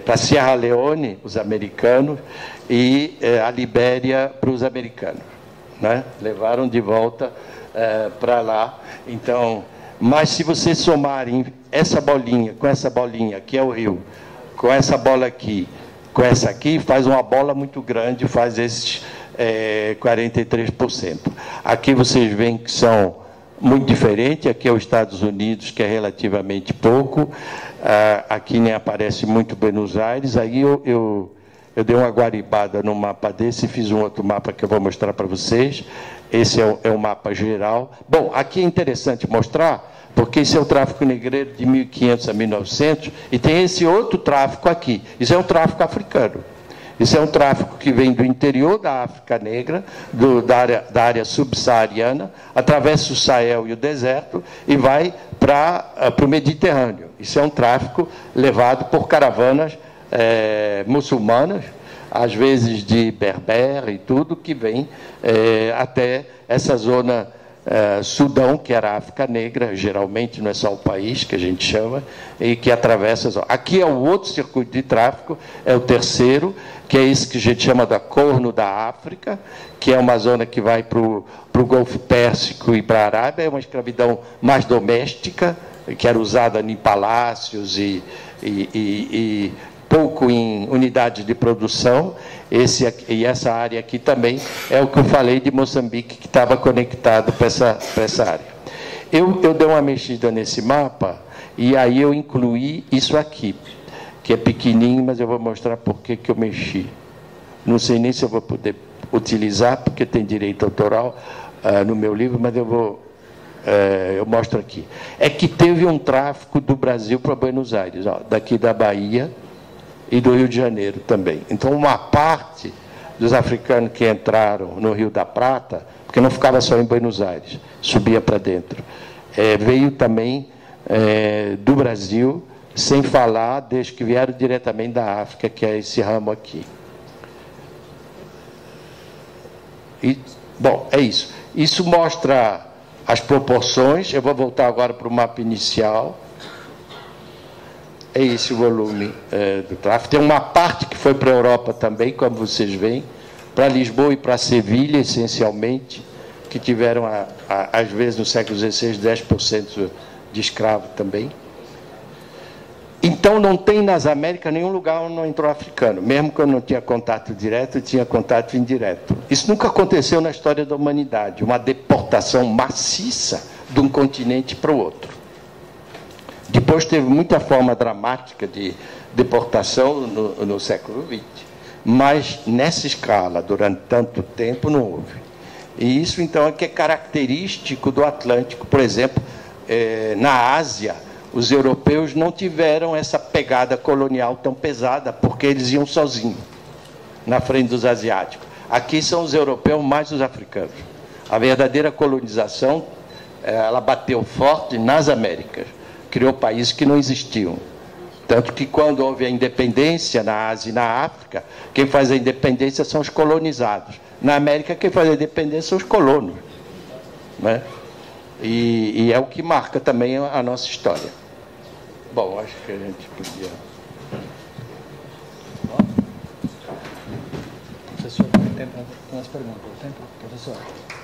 para Sierra Leone, os americanos, e a Libéria para os americanos, né? Levaram de volta para lá. Então, mas se vocês somarem essa bolinha com essa bolinha, que é o rio, com essa bola aqui, com essa aqui, faz uma bola muito grande, faz esses 43%. Aqui vocês veem que são muito diferentes. Aqui é os Estados Unidos, que é relativamente pouco. Aqui nem aparece muito Buenos Aires. Aí eu Eu dei uma guaribada no mapa desse e fiz um outro mapa que eu vou mostrar para vocês. Esse é o mapa geral. Bom, aqui é interessante mostrar, porque esse é o tráfico negreiro de 1500 a 1900, e tem esse outro tráfico aqui. Isso é um tráfico africano. Isso é um tráfico que vem do interior da África Negra, da área subsaariana, atravessa o Sahel e o deserto e vai para o Mediterrâneo. Isso é um tráfico levado por caravanas muçulmanas, às vezes de berber e tudo, que vem até essa zona Sudão, que era a África Negra, geralmente não é só o país que a gente chama, e que atravessa a zona. Aqui é o outro circuito de tráfico, é o terceiro, que é esse que a gente chama da Corno da África, que é uma zona que vai para o Golfo Pérsico e para a Arábia, é uma escravidão mais doméstica, que era usada em palácios e pouco em unidades de produção. E essa área aqui também é o que eu falei de Moçambique, que estava conectado para essa área. Eu dei uma mexida nesse mapa e aí eu incluí isso aqui, que é pequenininho, mas eu vou mostrar por que eu mexi. Não sei nem se eu vou poder utilizar, porque tem direito autoral no meu livro, mas eu mostro aqui. É que teve um tráfico do Brasil para Buenos Aires, ó, daqui da Bahia, e do Rio de Janeiro também. Então, uma parte dos africanos que entraram no Rio da Prata, porque não ficava só em Buenos Aires, subia para dentro, veio também do Brasil, sem falar, desde que vieram diretamente da África, que é esse ramo aqui. E, bom, é isso. Isso mostra as proporções. Eu vou voltar agora para o mapa inicial. É esse o volume do tráfico. Tem uma parte que foi para a Europa também, como vocês veem, para Lisboa e para Sevilha, essencialmente, que tiveram, às vezes, no século XVI, 10% de escravo também. Então, não tem nas Américas nenhum lugar onde não entrou africano. Mesmo que eu não tinha contato direto, tinha contato indireto. Isso nunca aconteceu na história da humanidade, uma deportação maciça de um continente para o outro. Depois teve muita forma dramática de deportação no século XX, mas nessa escala, durante tanto tempo, não houve. E isso, então, é que é característico do Atlântico. Por exemplo, na Ásia, os europeus não tiveram essa pegada colonial tão pesada, porque eles iam sozinhos, na frente dos asiáticos. Aqui são os europeus mais os africanos. A verdadeira colonização, ela bateu forte nas Américas. Criou países que não existiam. Tanto que, quando houve a independência na Ásia e na África, quem faz a independência são os colonizados. Na América, quem faz a independência são os colonos. Né? E é o que marca também a nossa história. Bom, acho que a gente podia...
Professor, tem tempo para as perguntas? Tem tempo, professor?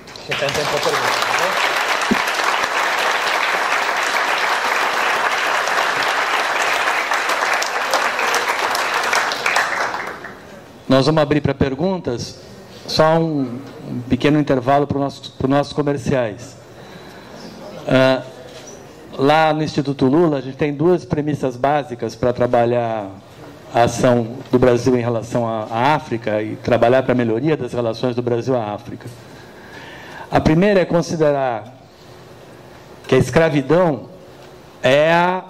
Você tem tempo para perguntas, Nós vamos abrir para perguntas, só um pequeno intervalo para os nossos comerciais. Lá no Instituto Lula, a gente tem duas premissas básicas para trabalhar a ação do Brasil em relação à África e trabalhar para a melhoria das relações do Brasil à África. A primeira é considerar que a escravidão é a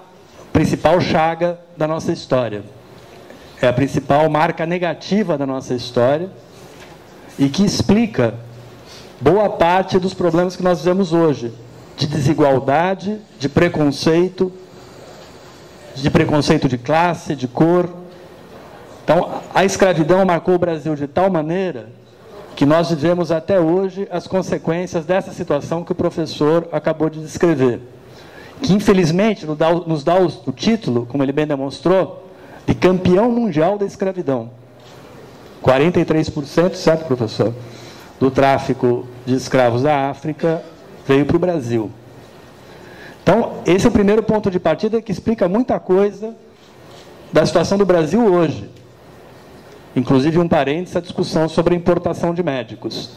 principal chaga da nossa história. É a principal marca negativa da nossa história e que explica boa parte dos problemas que nós vemos hoje, de desigualdade, de preconceito de classe, de cor. Então, a escravidão marcou o Brasil de tal maneira que nós vivemos até hoje as consequências dessa situação que o professor acabou de descrever, que infelizmente nos dá o título, como ele bem demonstrou, de campeão mundial da escravidão. 43%, certo, professor? Do tráfico de escravos da África veio para o Brasil. Então, esse é o primeiro ponto de partida que explica muita coisa da situação do Brasil hoje. Inclusive, um parênteses, a discussão sobre a importação de médicos.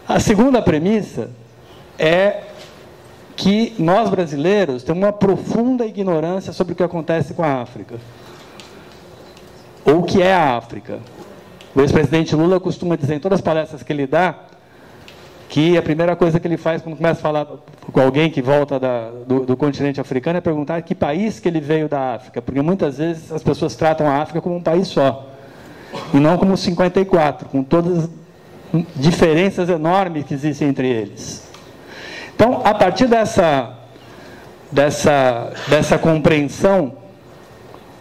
A segunda premissa é que nós, brasileiros, temos uma profunda ignorância sobre o que acontece com a África. ou o que é a África. O ex-presidente Lula costuma dizer em todas as palestras que ele dá que a primeira coisa que ele faz quando começa a falar com alguém que volta do continente africano é perguntar que país que ele veio da África, porque muitas vezes as pessoas tratam a África como um país só, e não como 54, com todas as diferenças enormes que existem entre eles. Então, a partir dessa compreensão,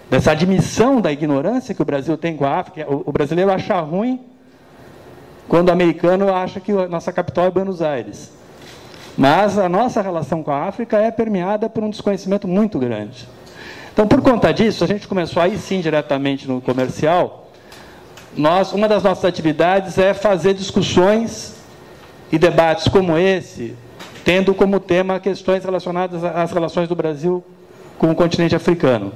dessa admissão da ignorância que o Brasil tem com a África, o brasileiro acha ruim quando o americano acha que a nossa capital é Buenos Aires. Mas a nossa relação com a África é permeada por um desconhecimento muito grande. Então, por conta disso, a gente começou aí sim, diretamente no comercial, uma das nossas atividades é fazer discussões e debates como esse, tendo como tema questões relacionadas às relações do Brasil com o continente africano.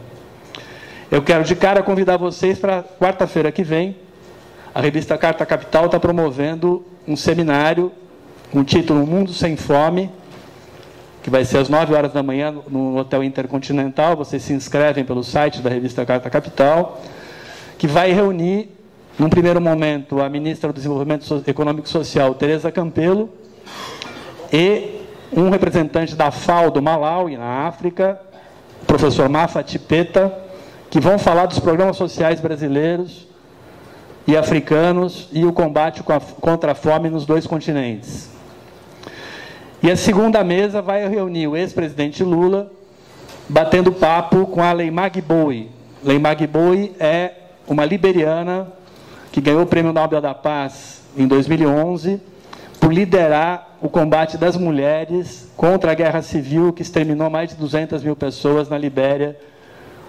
Eu quero de cara convidar vocês para quarta-feira que vem. A revista Carta Capital está promovendo um seminário com o título Mundo Sem Fome, que vai ser às 9 horas da manhã no Hotel Intercontinental. Vocês se inscrevem pelo site da revista Carta Capital, que vai reunir, num primeiro momento, a ministra do Desenvolvimento Econômico e Social, Tereza Campelo, e um representante da FAO do Malawi, na África, o professor Mafa Tipeta, que vão falar dos programas sociais brasileiros e africanos e o combate contra a fome nos dois continentes. E a segunda mesa vai reunir o ex-presidente Lula, batendo papo com a Leymah Gbowee. Leymah Gbowee é uma liberiana que ganhou o Prêmio Nobel da Paz em 2011 por liderar o combate das mulheres contra a guerra civil que exterminou mais de 200 mil pessoas na Libéria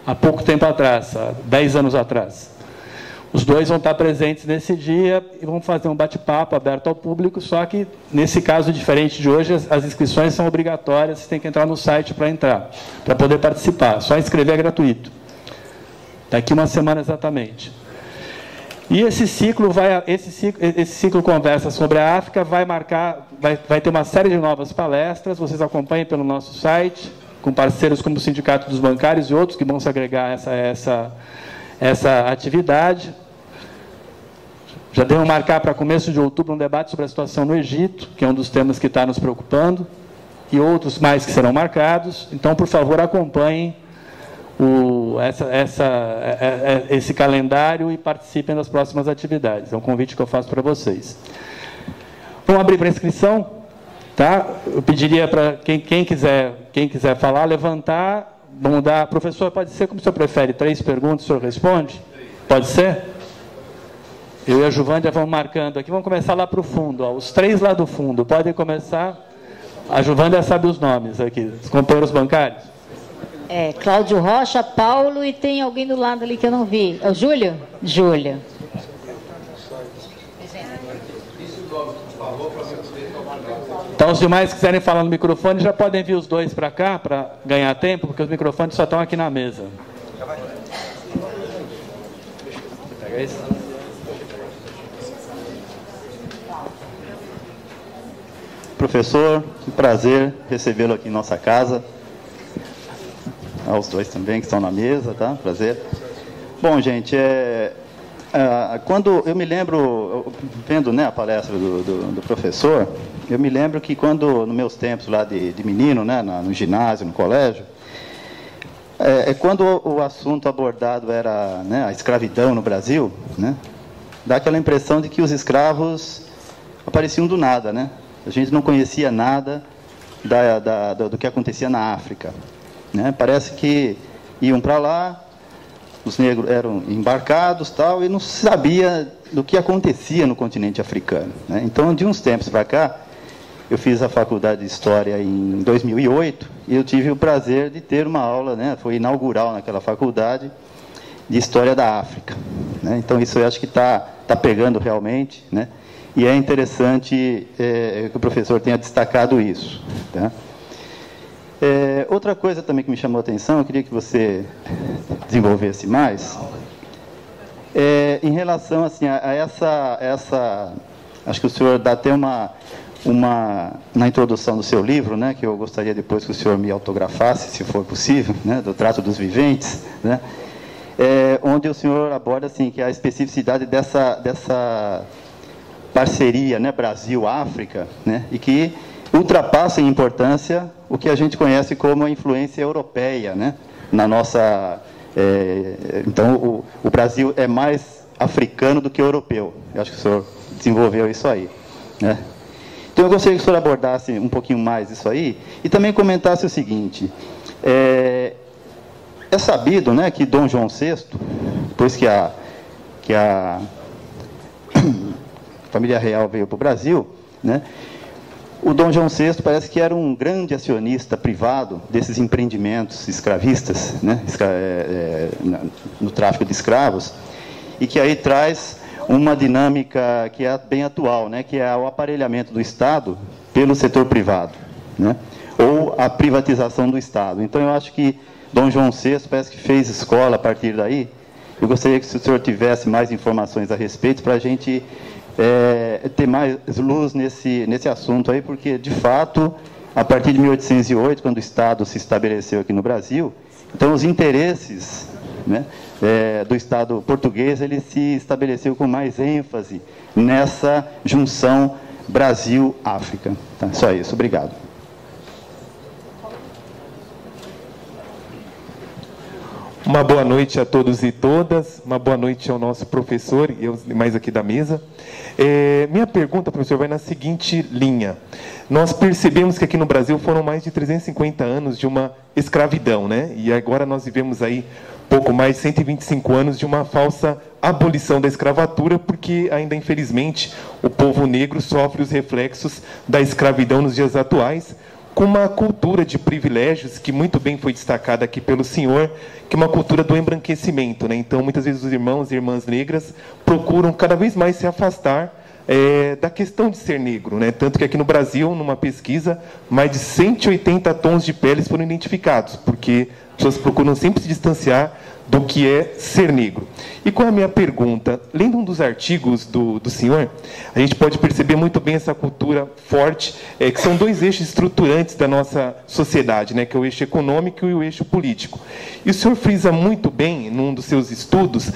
há pouco tempo atrás, há 10 anos atrás. Os dois vão estar presentes nesse dia e vão fazer um bate-papo aberto ao público, só que, nesse caso diferente de hoje, as inscrições são obrigatórias, você tem que entrar no site para entrar, para poder participar. Só inscrever é gratuito. Daqui uma semana exatamente. E esse ciclo conversa sobre a África, vai ter uma série de novas palestras, vocês acompanhem pelo nosso site, com parceiros como o Sindicato dos Bancários e outros que vão se agregar a essa atividade. Já devo marcar para começo de outubro um debate sobre a situação no Egito, que é um dos temas que está nos preocupando, e outros mais que serão marcados. Então, por favor, acompanhem esse calendário e participem das próximas atividades. É um convite que eu faço para vocês. Vamos abrir para inscrição, tá? Eu pediria para quem quiser falar, levantar. Vamos dar, professor, pode ser como o senhor prefere, 3 perguntas, o senhor responde? Pode ser? Eu e a Juvândia vamos marcando aqui, vamos começar lá para o fundo, ó, os 3 lá do fundo, podem começar, a Juvândia sabe os nomes aqui, os companheiros bancários.
Cláudio Rocha, Paulo, e tem alguém do lado ali que eu não vi, é o Júlio? Júlio.
Então, os demais que quiserem falar no microfone, já podem vir os 2 para cá, para ganhar tempo, porque os microfones só estão aqui na mesa. Pega isso.
Professor, um prazer recebê-lo aqui em nossa casa. Aos 2 também que estão na mesa, tá? Prazer. Bom, gente, quando eu me lembro, vendo, né, a palestra do professor, eu me lembro que quando, nos meus tempos lá de menino, né, no ginásio, no colégio, quando o assunto abordado era, né, a escravidão no Brasil, né, dá aquela impressão de que os escravos apareciam do nada, né? A gente não conhecia nada do que acontecia na África, né? Parece que iam para lá, os negros eram embarcados, tal, e não se sabia do que acontecia no continente africano, né? Então, de uns tempos para cá, eu fiz a faculdade de História em 2008 e eu tive o prazer de ter uma aula, né, foi inaugural naquela faculdade, de História da África, né? Então, isso eu acho que está pegando realmente, né? E é interessante que o professor tenha destacado isso, tá? Outra coisa também que me chamou a atenção, eu queria que você desenvolvesse mais, em relação assim, a essa... Acho que o senhor dá até na introdução do seu livro, né, que eu gostaria depois que o senhor me autografasse, se for possível, né, do Trato dos Viventes, né, onde o senhor aborda assim, que a especificidade dessa parceria, né, Brasil-África, né, e que ultrapassa em importância o que a gente conhece como a influência europeia, né, na nossa... então, o Brasil é mais africano do que europeu. Eu acho que o senhor desenvolveu isso aí, né? Então, eu gostaria que o senhor abordasse um pouquinho mais isso aí e também comentasse o seguinte. É sabido, né, que Dom João VI, depois que a família real veio para o Brasil, né, o Dom João VI parece que era um grande acionista privado desses empreendimentos escravistas, né, no tráfico de escravos, e que aí traz uma dinâmica que é bem atual, né, que é o aparelhamento do Estado pelo setor privado, né, ou a privatização do Estado. Então, eu acho que Dom João VI parece que fez escola a partir daí. Eu gostaria que o senhor tivesse mais informações a respeito para a gente ter mais luz nesse assunto aí, porque, de fato, a partir de 1808, quando o Estado se estabeleceu aqui no Brasil, então os interesses, né, do Estado português, ele se estabeleceu com mais ênfase nessa junção Brasil-África. Tá, só isso, obrigado.
Uma boa noite a todos e todas, uma boa noite ao nosso professor e aos demais aqui da mesa. Minha pergunta, professor, vai na seguinte linha. Nós percebemos que aqui no Brasil foram mais de 350 anos de uma escravidão, né? E agora nós vivemos aí pouco mais de 125 anos de uma falsa abolição da escravatura, porque ainda, infelizmente, o povo negro sofre os reflexos da escravidão nos dias atuais, com uma cultura de privilégios, que muito bem foi destacada aqui pelo senhor, que é uma cultura do embranquecimento, né? Então, muitas vezes os irmãos e irmãs negras procuram cada vez mais se afastar da questão de ser negro, né? Tanto que aqui no Brasil, numa pesquisa, mais de 180 tons de peles foram identificados, porque as pessoas procuram sempre se distanciar do que é ser negro. E qual é a minha pergunta? Lendo um dos artigos do senhor, a gente pode perceber muito bem essa cultura forte, que são dois eixos estruturantes da nossa sociedade, né, que é o eixo econômico e o eixo político. E o senhor frisa muito bem, num dos seus estudos,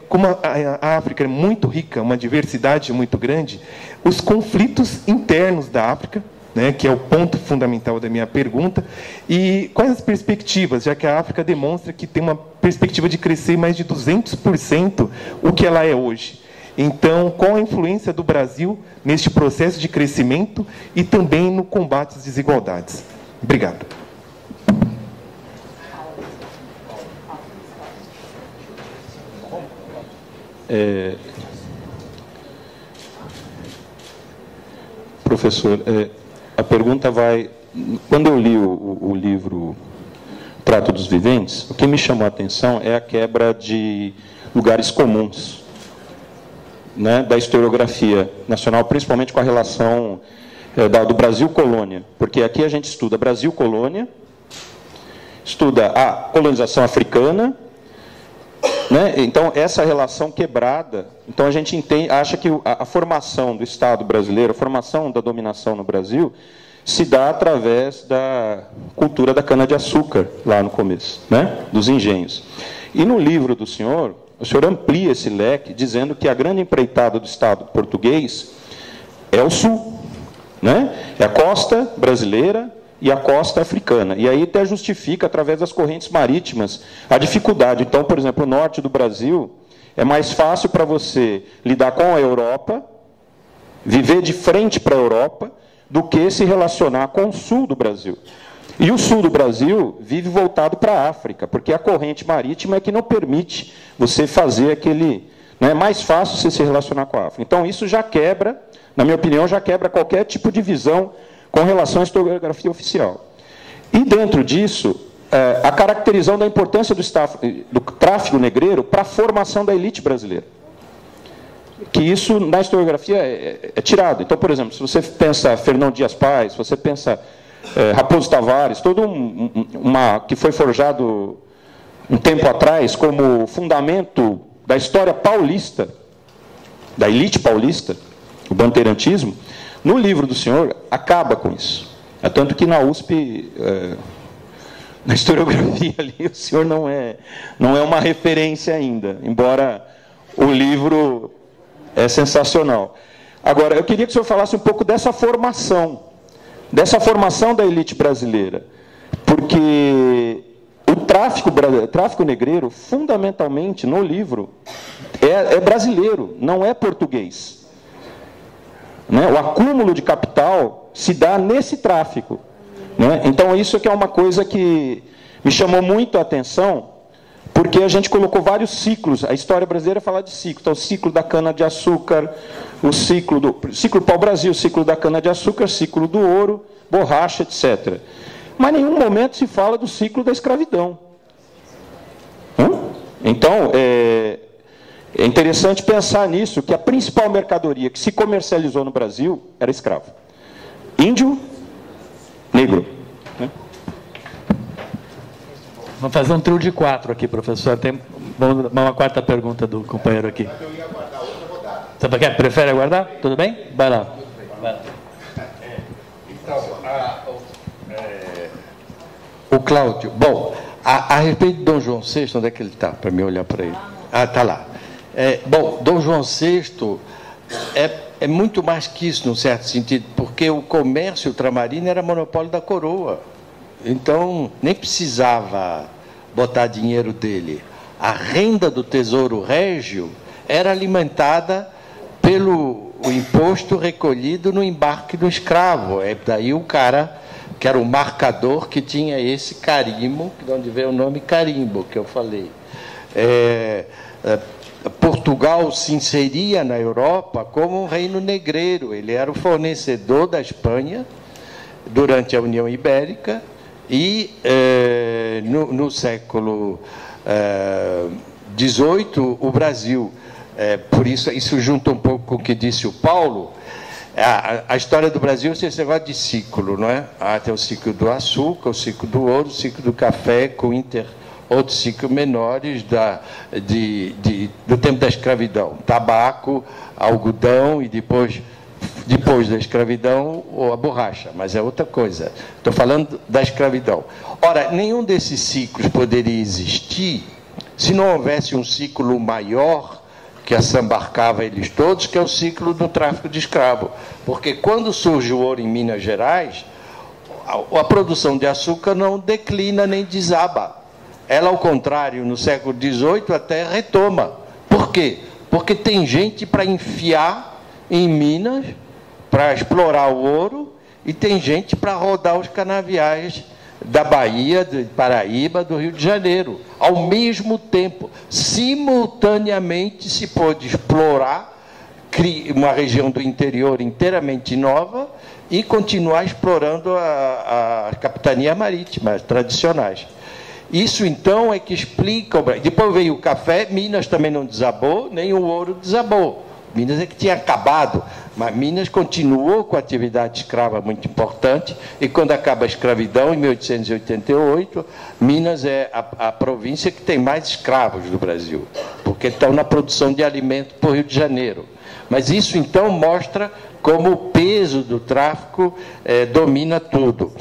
como a África é muito rica, uma diversidade muito grande, os conflitos internos da África, né, que é o ponto fundamental da minha pergunta, e quais as perspectivas, já que a África demonstra que tem uma perspectiva de crescer mais de 200% o que ela é hoje. Então, qual a influência do Brasil neste processo de crescimento e também no combate às desigualdades? Obrigado.
Professor, a pergunta vai... Quando eu li o livro Trato dos Viventes, o que me chamou a atenção é a quebra de lugares comuns, né, da historiografia nacional, principalmente com a relação do Brasil-colônia. Porque aqui a gente estuda Brasil-colônia, estuda a colonização africana, né? Então, essa relação quebrada, então a gente acha que a formação do Estado brasileiro, a formação da dominação no Brasil, se dá através da cultura da cana-de-açúcar, lá no começo, né? Dos engenhos. E no livro do senhor, o senhor amplia esse leque, dizendo que a grande empreitada do Estado português é o sul, né? É a costa brasileira e a costa africana. E aí até justifica, através das correntes marítimas, a dificuldade. Então, por exemplo, o norte do Brasil é mais fácil para você lidar com a Europa, viver de frente para a Europa, do que se relacionar com o sul do Brasil. E o sul do Brasil vive voltado para a África, porque a corrente marítima é que não permite você fazer aquele... Né, é mais fácil você se relacionar com a África. Então, isso já quebra, na minha opinião, já quebra qualquer tipo de visão com relação à historiografia oficial. E, dentro disso, a caracterização da importância do tráfico negreiro para a formação da elite brasileira. Que isso, na historiografia, é tirado. Então, por exemplo, se você pensa Fernão Dias Paz, se você pensa Raposo Tavares, que foi forjado um tempo atrás como fundamento da história paulista, da elite paulista, o bandeirantismo, no livro do senhor acaba com isso. É tanto que na USP
na historiografia ali, o senhor não é uma referência ainda, embora o livro é sensacional. Agora, eu queria que o senhor falasse um pouco dessa formação da elite brasileira, porque o tráfico negreiro, fundamentalmente, no livro, é brasileiro, não é português. Né? O acúmulo de capital se dá nesse tráfico. Né? Então, isso é uma coisa que me chamou muito a atenção, porque a gente colocou vários ciclos. A história brasileira fala de ciclo. Então, o ciclo da cana-de-açúcar, o ciclo pau-brasil, o ciclo da cana-de-açúcar, ciclo do ouro, borracha, etc. Mas em nenhum momento se fala do ciclo da escravidão. Então, é interessante pensar nisso, que a principal mercadoria que se comercializou no Brasil era escravo. Índio, negro.
Vamos fazer um trio de 4 aqui, professor. Tem uma quarta pergunta do companheiro aqui.
Eu ia aguardar outra rodada.
Você prefere aguardar? Tudo bem? Vai lá.
Então, o Cláudio, bom, a respeito de Dom João VI, onde é que ele está? Para me olhar para ele. Ah, está lá. Bom, Dom João VI é muito mais que isso, num certo sentido, porque o comércio ultramarino era monopólio da coroa. Então, nem precisava botar dinheiro dele. A renda do Tesouro Régio era alimentada pelo imposto recolhido no embarque do escravo. É daí o cara, que era o marcador, que tinha esse carimbo, de onde veio o nome carimbo, que eu falei. Portugal se inseria na Europa como um reino negreiro. Ele era o fornecedor da Espanha durante a União Ibérica. E no século XVIII, o Brasil, por isso junta um pouco com o que disse o Paulo, a história do Brasil é esse negócio de ciclo, não é? Tem o ciclo do açúcar, o ciclo do ouro, o ciclo do café, com outros ciclos menores do tempo da escravidão. Tabaco, algodão e depois da escravidão, ou a borracha, mas é outra coisa. Estou falando da escravidão. Ora, nenhum desses ciclos poderia existir se não houvesse um ciclo maior que assambarcava eles todos, que é o ciclo do tráfico de escravo. Porque quando surge o ouro em Minas Gerais, a produção de açúcar não declina nem desaba. Ela, ao contrário, no século XVIII até retoma. Por quê? Porque tem gente para enfiar em Minas, para explorar o ouro, e tem gente para rodar os canaviais da Bahia, de Paraíba, do Rio de Janeiro. Ao mesmo tempo, simultaneamente, se pôde explorar uma região do interior inteiramente nova e continuar explorando as capitanias marítimas tradicionais. Isso, então, é que explica o Brasil. Depois veio o café, Minas também não desabou, nem o ouro desabou. Minas é que tinha acabado, mas Minas continuou com a atividade escrava muito importante, e quando acaba a escravidão, em 1888, Minas é a província que tem mais escravos do Brasil, porque estão na produção de alimentos para o Rio de Janeiro. Mas isso, então, mostra como o peso do tráfico domina tudo.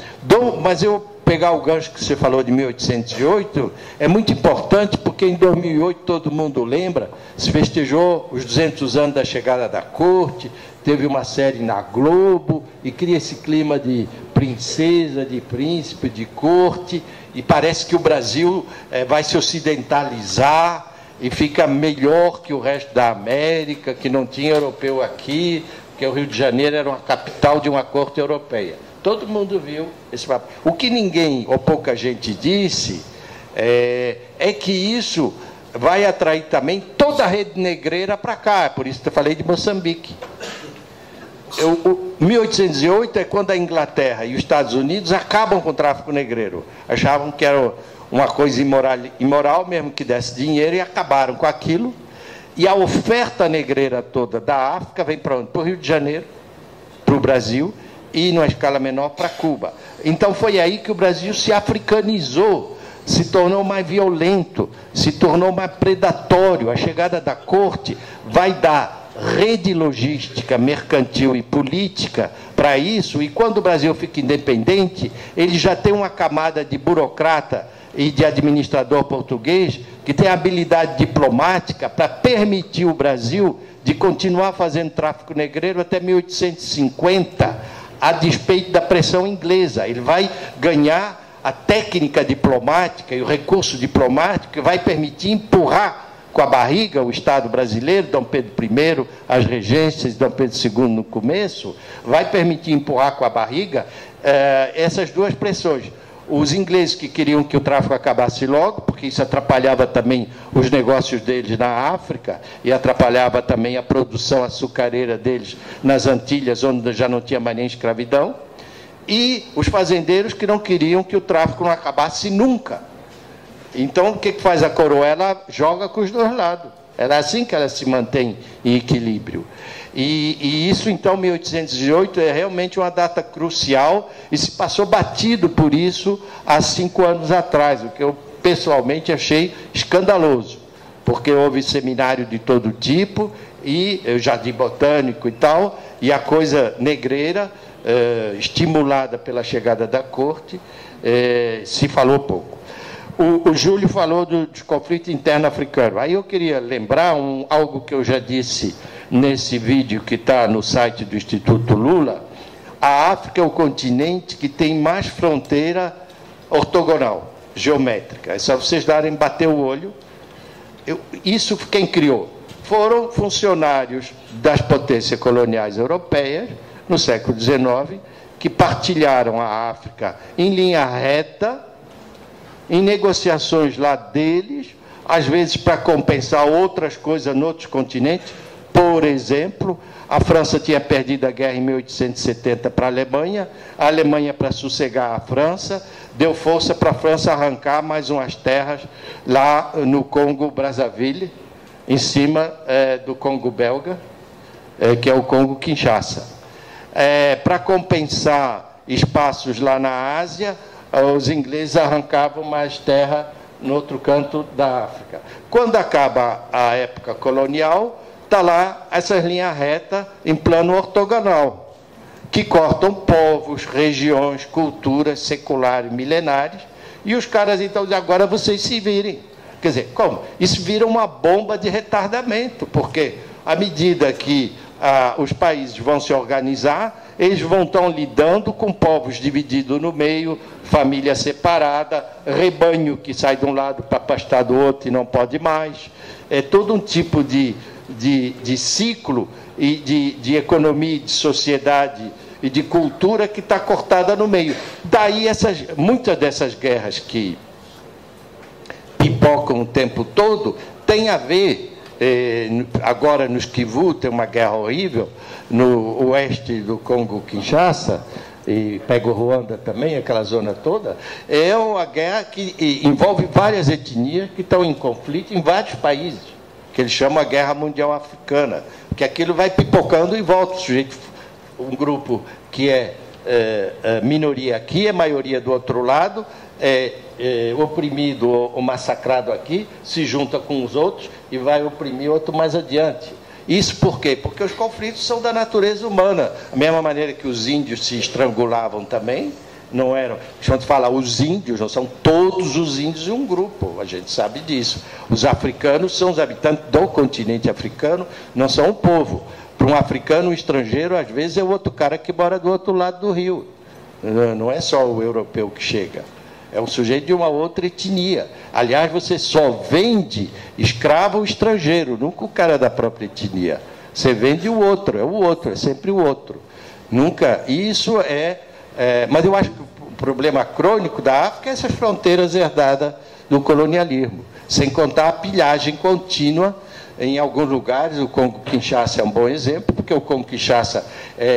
Mas eu pegar o gancho que você falou de 1808, é muito importante, porque em 2008, todo mundo lembra, se festejou os 200 anos da chegada da corte, teve uma série na Globo, e cria esse clima de princesa, de príncipe, de corte, e parece que o Brasil vai se ocidentalizar, e fica melhor que o resto da América, que não tinha europeu aqui, porque o Rio de Janeiro era uma capital de uma corte europeia. Todo mundo viu esse papo. O que ninguém ou pouca gente disse é que isso vai atrair também toda a rede negreira para cá. Por isso que eu falei de Moçambique. 1808 é quando a Inglaterra e os Estados Unidos acabam com o tráfico negreiro. Achavam que era uma coisa imoral, mesmo que desse dinheiro, e acabaram com aquilo. E a oferta negreira toda da África vem para onde? Para o Rio de Janeiro, para o Brasil, e, numa escala menor, para Cuba. Então, foi aí que o Brasil se africanizou, se tornou mais violento, se tornou mais predatório. A chegada da corte vai dar rede logística, mercantil e política para isso, e quando o Brasil fica independente, ele já tem uma camada de burocrata e de administrador português que tem habilidade diplomática para permitir o Brasil de continuar fazendo tráfico negreiro até 1850, a despeito da pressão inglesa. Ele vai ganhar a técnica diplomática e o recurso diplomático que vai permitir empurrar com a barriga o Estado brasileiro, Dom Pedro I, as regências, Dom Pedro II no começo, vai permitir empurrar com a barriga essas duas pressões. Os ingleses que queriam que o tráfico acabasse logo, porque isso atrapalhava também os negócios deles na África e atrapalhava também a produção açucareira deles nas Antilhas, onde já não tinha mais nem escravidão, e os fazendeiros que não queriam que o tráfico não acabasse nunca. Então, o que faz a coroa? Ela joga com os dois lados. É assim que ela se mantém em equilíbrio. E isso, então, 1808, é realmente uma data crucial e se passou batido por isso há 5 anos atrás, o que eu pessoalmente achei escandaloso, porque houve seminário de todo tipo, e jardim botânico e tal, e a coisa negreira, estimulada pela chegada da corte, se falou pouco. O Júlio falou do conflito interno africano. Aí eu queria lembrar algo que eu já disse nesse vídeo que está no site do Instituto Lula. A África é o continente que tem mais fronteira ortogonal, geométrica. É só vocês bater o olho. Isso quem criou? Foram funcionários das potências coloniais europeias, no século XIX, que partilharam a África em linha reta, em negociações lá deles, às vezes para compensar outras coisas em outros continentes. Por exemplo, a França tinha perdido a guerra em 1870 para a Alemanha, para sossegar a França, deu força para a França arrancar mais umas terras lá no Congo-Brazzaville, em cima do Congo belga, que é o Congo-Kinshasa. Para compensar espaços lá na Ásia, os ingleses arrancavam mais terra no outro canto da África. Quando acaba a época colonial, está lá essas linhas retas em plano ortogonal, que cortam povos, regiões, culturas seculares, milenares, e os caras então dizem, agora vocês se virem. Quer dizer, como? Isso vira uma bomba de retardamento, porque à medida que os países vão se organizar, eles vão estar lidando com povos divididos no meio, família separada, rebanho que sai de um lado para pastar do outro e não pode mais. É todo um tipo de ciclo e de economia, de sociedade e de cultura que está cortada no meio. Daí muitas dessas guerras que pipocam o tempo todo têm a ver. Agora no Kivu tem uma guerra horrível, no oeste do Congo-Kinshasa, e pega o Ruanda também, aquela zona toda, é uma guerra que envolve várias etnias que estão em conflito em vários países, que eles chamam a Guerra Mundial Africana, que aquilo vai pipocando e volta. Um grupo que é minoria aqui, é maioria do outro lado, oprimido ou massacrado aqui, se junta com os outros e vai oprimir outro mais adiante. Isso por quê? Porque os conflitos são da natureza humana. Da mesma maneira que os índios se estrangulavam também, não eram... Quando fala os índios, não são todos os índios em um grupo, a gente sabe disso. Os africanos são os habitantes do continente africano, não são um povo. Para um africano, um estrangeiro, às vezes é o outro cara que mora do outro lado do rio. Não é só o europeu que chega. É um sujeito de uma outra etnia. Aliás, você só vende escravo ao estrangeiro, nunca o cara da própria etnia. Você vende o outro, é sempre o outro. Nunca. Isso mas eu acho que o problema crônico da África é essas fronteiras herdadas do colonialismo. Sem contar a pilhagem contínua. Em alguns lugares, o Congo-Kinshasa é um bom exemplo, porque o Congo-Kinshasa,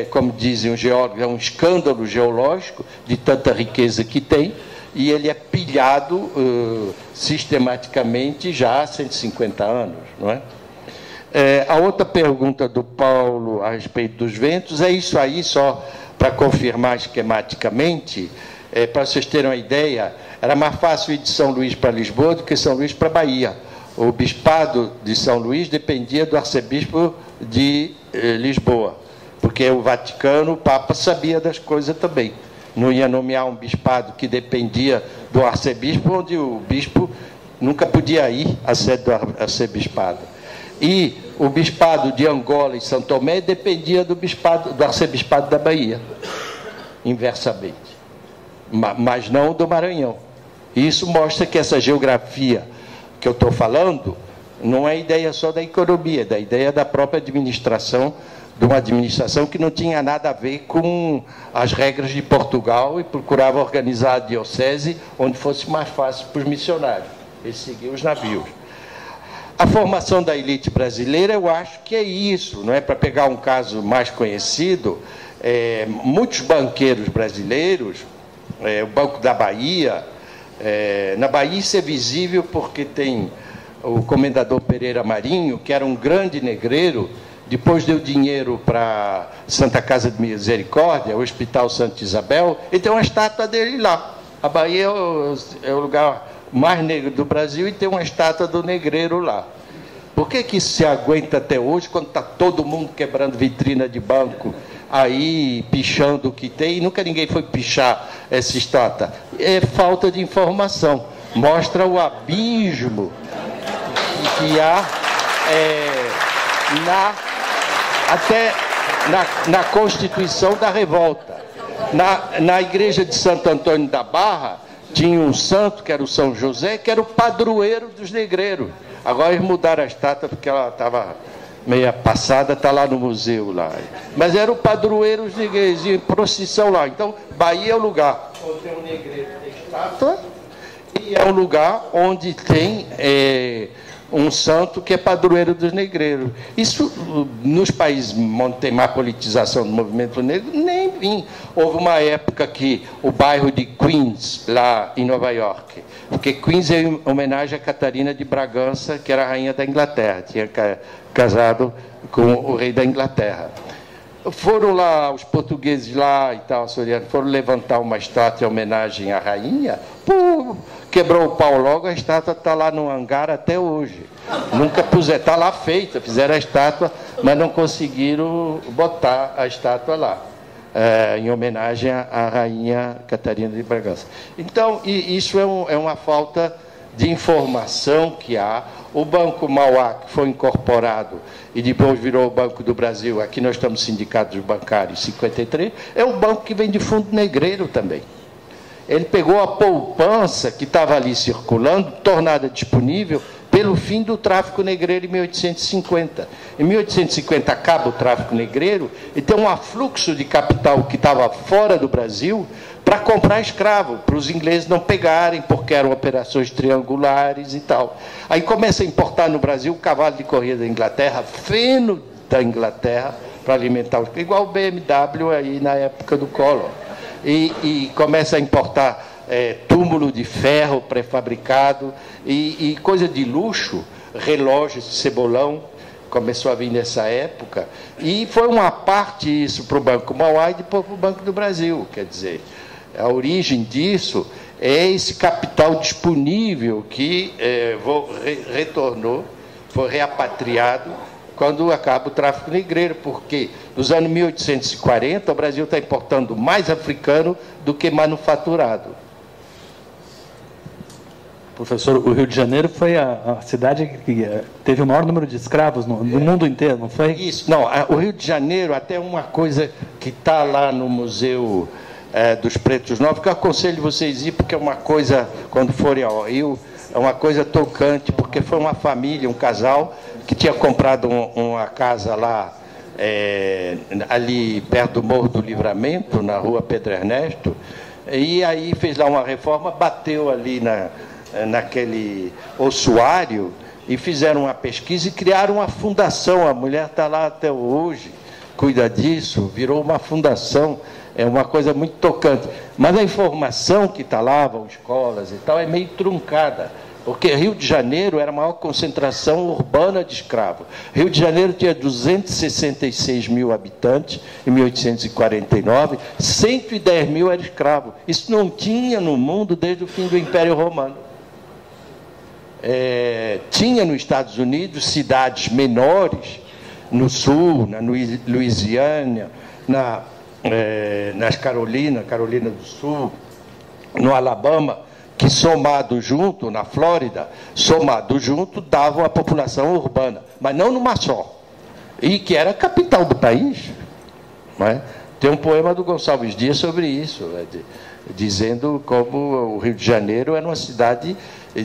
como dizem os geólogos, é um escândalo geológico de tanta riqueza que tem, e ele é pilhado sistematicamente já há 150 anos. Não é? A outra pergunta do Paulo a respeito dos ventos é isso aí, só para confirmar esquematicamente, para vocês terem uma ideia, era mais fácil ir de São Luís para Lisboa do que São Luís para Bahia, O bispado de São Luís dependia do arcebispo de Lisboa, porque o Vaticano, o Papa, sabia das coisas também. Não ia nomear um bispado que dependia do arcebispo, onde o bispo nunca podia ir à sede do arcebispado. E o bispado de Angola e São Tomé dependia do arcebispado da Bahia, inversamente, mas não do Maranhão. Isso mostra que essa geografia que eu estou falando não é ideia só da economia, é da ideia da própria administração, de uma administração que não tinha nada a ver com as regras de Portugal e procurava organizar a diocese onde fosse mais fácil para os missionários. Eles seguiam os navios. A formação da elite brasileira, eu acho que é isso, não é? Para pegar um caso mais conhecido, muitos banqueiros brasileiros, o Banco da Bahia, na Bahia isso é visível porque tem o comendador Pereira Marinho, que era um grande negreiro, depois deu dinheiro para Santa Casa de Misericórdia, o Hospital Santa Isabel, e tem uma estátua dele lá. A Bahia é o lugar mais negro do Brasil e tem uma estátua do negreiro lá. Por que isso se aguenta até hoje, quando está todo mundo quebrando vitrina de banco, aí pichando o que tem, e nunca ninguém foi pichar essa estátua? É falta de informação. Mostra o abismo que há até na Constituição da Revolta. Na igreja de Santo Antônio da Barra, tinha um santo, que era o São José, que era o padroeiro dos negreiros. Agora eles mudaram a estátua, porque ela estava meia passada, está lá no museu. Lá. Mas era o padroeiro dos negreiros, em procissão lá. Então, Bahia é o lugar onde tem um negreiro, tem estátua, e é um lugar onde tem um santo que é padroeiro dos negreiros. Isso, nos países onde tem mais politização do movimento negro, nem vim. Houve uma época que o bairro de Queens, lá em Nova York, porque Queens é em homenagem a Catarina de Bragança, que era a rainha da Inglaterra, tinha casado com o rei da Inglaterra. Foram lá, os portugueses lá e tal, foram levantar uma estátua em homenagem à rainha, quebrou o pau logo, a estátua está lá no hangar até hoje. Nunca puseram, está lá feita, fizeram a estátua, mas não conseguiram botar a estátua lá, em homenagem à rainha Catarina de Bragança. Então, isso é uma falta de informação que há. O Banco Mauá, que foi incorporado e depois virou o Banco do Brasil, aqui nós estamos sindicatos bancários, 53, é um banco que vem de fundo negreiro também. Ele pegou a poupança que estava ali circulando, tornada disponível pelo fim do tráfico negreiro em 1850. Em 1850 acaba o tráfico negreiro e tem um afluxo de capital que estava fora do Brasil para comprar escravo, para os ingleses não pegarem, porque eram operações triangulares e tal. Aí começa a importar no Brasil o cavalo de corrida da Inglaterra, feno da Inglaterra, para alimentar os... igual o BMW aí na época do Collor. E começa a importar túmulo de ferro pré-fabricado e coisa de luxo, relógios de cebolão, começou a vir nessa época, e foi uma parte isso para o Banco Mauá e depois para o Banco do Brasil, quer dizer, a origem disso é esse capital disponível que retornou, foi repatriado quando acaba o tráfico negreiro, porque nos anos 1840 o Brasil está importando mais africano do que manufaturado.
Professor, o Rio de Janeiro foi a cidade que teve o maior número de escravos no mundo inteiro, não foi?
Isso, não, o Rio de Janeiro, até uma coisa que está lá no Museu dos Pretos Novos, que eu aconselho vocês a ir, porque é uma coisa, quando forem ao Rio, é uma coisa tocante, porque foi uma família, um casal, que tinha comprado uma casa lá, ali perto do Morro do Livramento, na rua Pedro Ernesto, e aí fez lá uma reforma, bateu ali naquele ossuário, e fizeram uma pesquisa e criaram uma fundação. A mulher está lá até hoje, cuida disso, virou uma fundação, é uma coisa muito tocante. Mas a informação que está lá, vão escolas e tal, é meio truncada, porque Rio de Janeiro era a maior concentração urbana de escravos. Rio de Janeiro tinha 266 mil habitantes em 1849, 110 mil eram escravos. Isso não tinha no mundo desde o fim do Império Romano. tinha nos Estados Unidos cidades menores, no sul, na Louisiana, nas Carolina do Sul, no Alabama, que somado junto, na Flórida, somado junto, davam a população urbana, mas não numa só, e que era a capital do país. Não é? Tem um poema do Gonçalves Dias sobre isso, dizendo como o Rio de Janeiro era uma cidade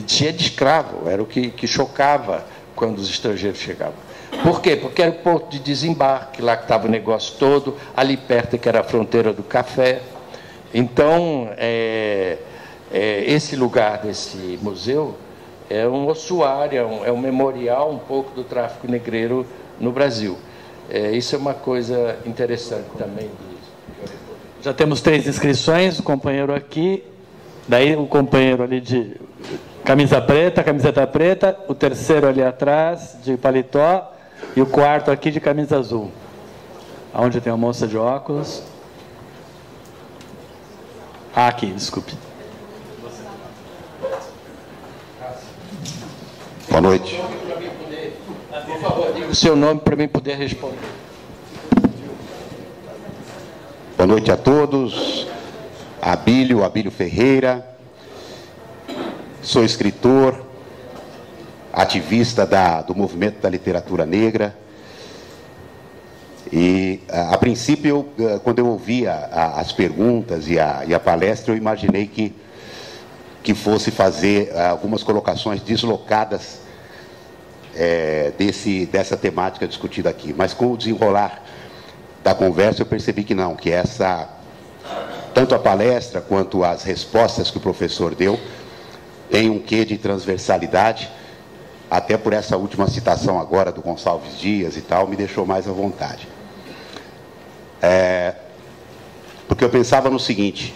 cheia de escravos, era o que chocava quando os estrangeiros chegavam. Por quê? Porque era o ponto de desembarque, lá que estava o negócio todo, ali perto que era a fronteira do café. Então, esse lugar desse museu é um ossuário, é um memorial um pouco do tráfico negreiro no Brasil. Isso é uma coisa interessante também.
Já temos 3 inscrições, o companheiro aqui, daí o companheiro ali de camisa preta, camiseta preta, o terceiro ali atrás, de paletó, e o quarto aqui de camisa azul. Aonde tem uma moça de óculos? Aqui, desculpe.
Boa noite.
Por favor, diga o seu nome para mim poder responder.
Boa noite a todos. Abílio Ferreira. Sou escritor, ativista do movimento da literatura negra. E, a princípio, quando eu ouvia as perguntas e a palestra, eu imaginei que fosse fazer algumas colocações deslocadas dessa temática discutida aqui. Mas com o desenrolar da conversa, eu percebi que não, que tanto a palestra quanto as respostas que o professor deu tem um quê de transversalidade, até por essa última citação agora do Gonçalves Dias e tal, me deixou mais à vontade. Porque eu pensava no seguinte,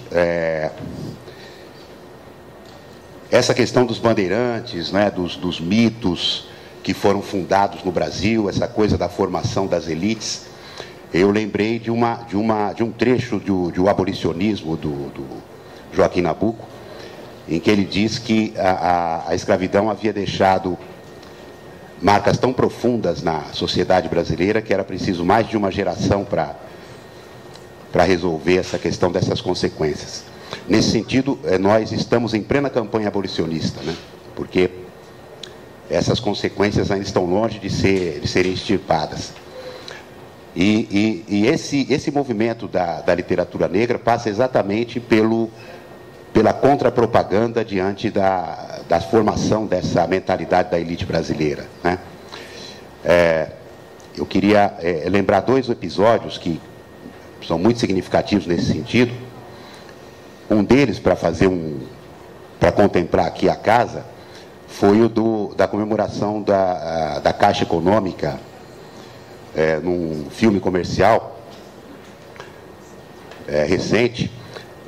essa questão dos bandeirantes, né, dos mitos que foram fundados no Brasil, essa coisa da formação das elites, eu lembrei de um trecho do abolicionismo do Joaquim Nabuco, em que ele diz que a escravidão havia deixado marcas tão profundas na sociedade brasileira que era preciso mais de uma geração para resolver essa questão dessas consequências. Nesse sentido, nós estamos em plena campanha abolicionista, né? Porque essas consequências ainda estão longe de serem extirpadas. E esse movimento da literatura negra passa exatamente pela contrapropaganda diante da formação dessa mentalidade da elite brasileira, né? Eu queria lembrar 2 episódios que são muito significativos nesse sentido. Um deles, para contemplar aqui a casa, foi o da comemoração da Caixa Econômica, num filme comercial recente,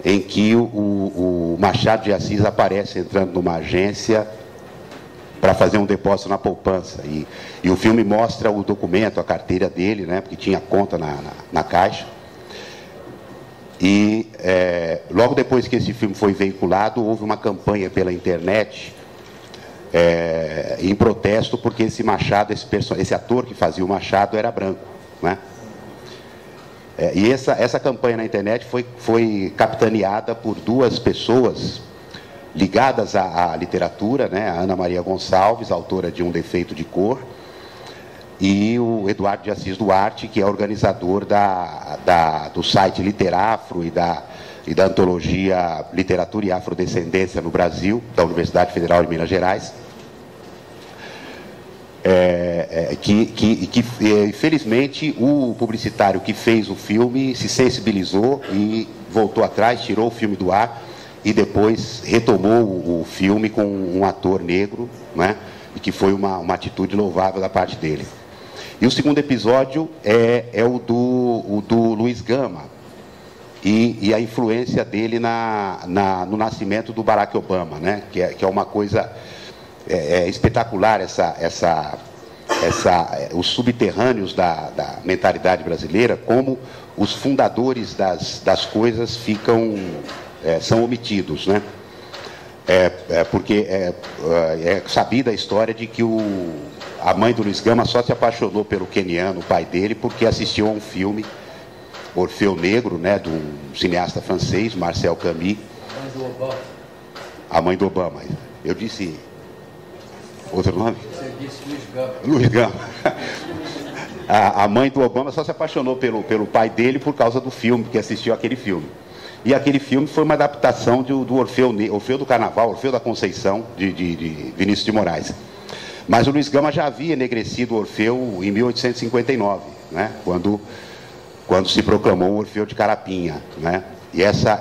em que o Machado de Assis aparece entrando numa agência para fazer um depósito na poupança. E o filme mostra o documento, a carteira dele, né, porque tinha conta na Caixa. E logo depois que esse filme foi veiculado, houve uma campanha pela internet em protesto, porque esse Machado, esse ator que fazia o Machado era branco, né? E essa campanha na internet foi capitaneada por 2 pessoas ligadas à literatura, né? A Ana Maria Gonçalves, autora de Um Defeito de Cor, e o Eduardo de Assis Duarte, que é organizador do site Literafro e da antologia Literatura e Afrodescendência no Brasil, da Universidade Federal de Minas Gerais. Felizmente, o publicitário que fez o filme se sensibilizou e voltou atrás, tirou o filme do ar e depois retomou o filme com um ator negro, né? E que foi uma atitude louvável da parte dele. E o segundo episódio é o do Luiz Gama e a influência dele no nascimento do Barack Obama, né? Que é uma coisa espetacular, os subterrâneos da mentalidade brasileira, como os fundadores das coisas são omitidos, né? Porque é sabida a história de que a mãe do Luiz Gama só se apaixonou pelo queniano, o pai dele, porque assistiu a um filme, Orfeu Negro, né, de um cineasta francês, Marcel Camus. A mãe do Obama. Eu disse outro nome?
Você disse Luiz Gama.
Luiz Gama. A mãe do Obama só se apaixonou pelo pai dele por causa do filme, que assistiu aquele filme. E aquele filme foi uma adaptação do Orfeu do Carnaval, Orfeu da Conceição, de Vinícius de Moraes. Mas o Luiz Gama já havia enegrecido o Orfeu em 1859, né? Quando se proclamou o Orfeu de Carapinha, né? E essa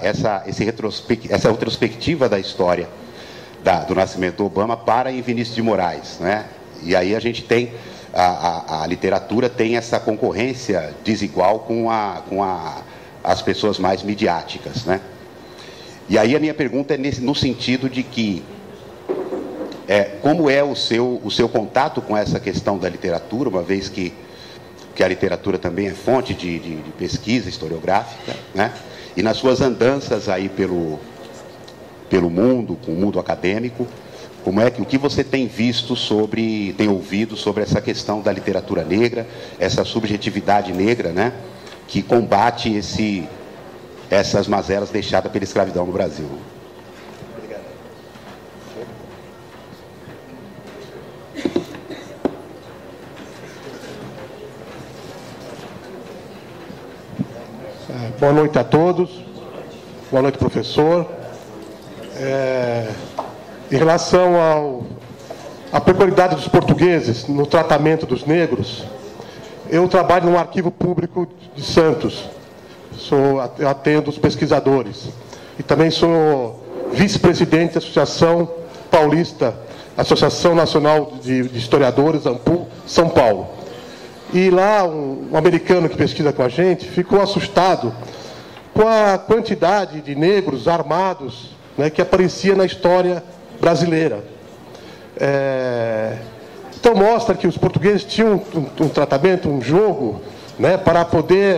retrospectiva da história do nascimento do Obama para em Vinícius de Moraes, né? E aí a gente tem, a literatura tem essa concorrência desigual com as pessoas mais midiáticas, né? E aí a minha pergunta é no sentido de que como é o seu contato com essa questão da literatura, uma vez que a literatura também é fonte de pesquisa historiográfica, né? E nas suas andanças aí pelo mundo, com o mundo acadêmico, o que você tem visto tem ouvido sobre essa questão da literatura negra, essa subjetividade negra, né? Que combate essas mazelas deixadas pela escravidão no Brasil. Obrigado.
Boa noite a todos. Boa noite, professor. Em relação à peculiaridade dos portugueses no tratamento dos negros, eu trabalho no Arquivo Público de Santos, eu atendo os pesquisadores e também sou vice-presidente da Associação Paulista, Associação Nacional de Historiadores, ANPU, São Paulo. E lá um americano que pesquisa com a gente ficou assustado com a quantidade de negros armados, né, que aparecia na história brasileira. Então mostra que os portugueses tinham um tratamento, um jogo, né, para poder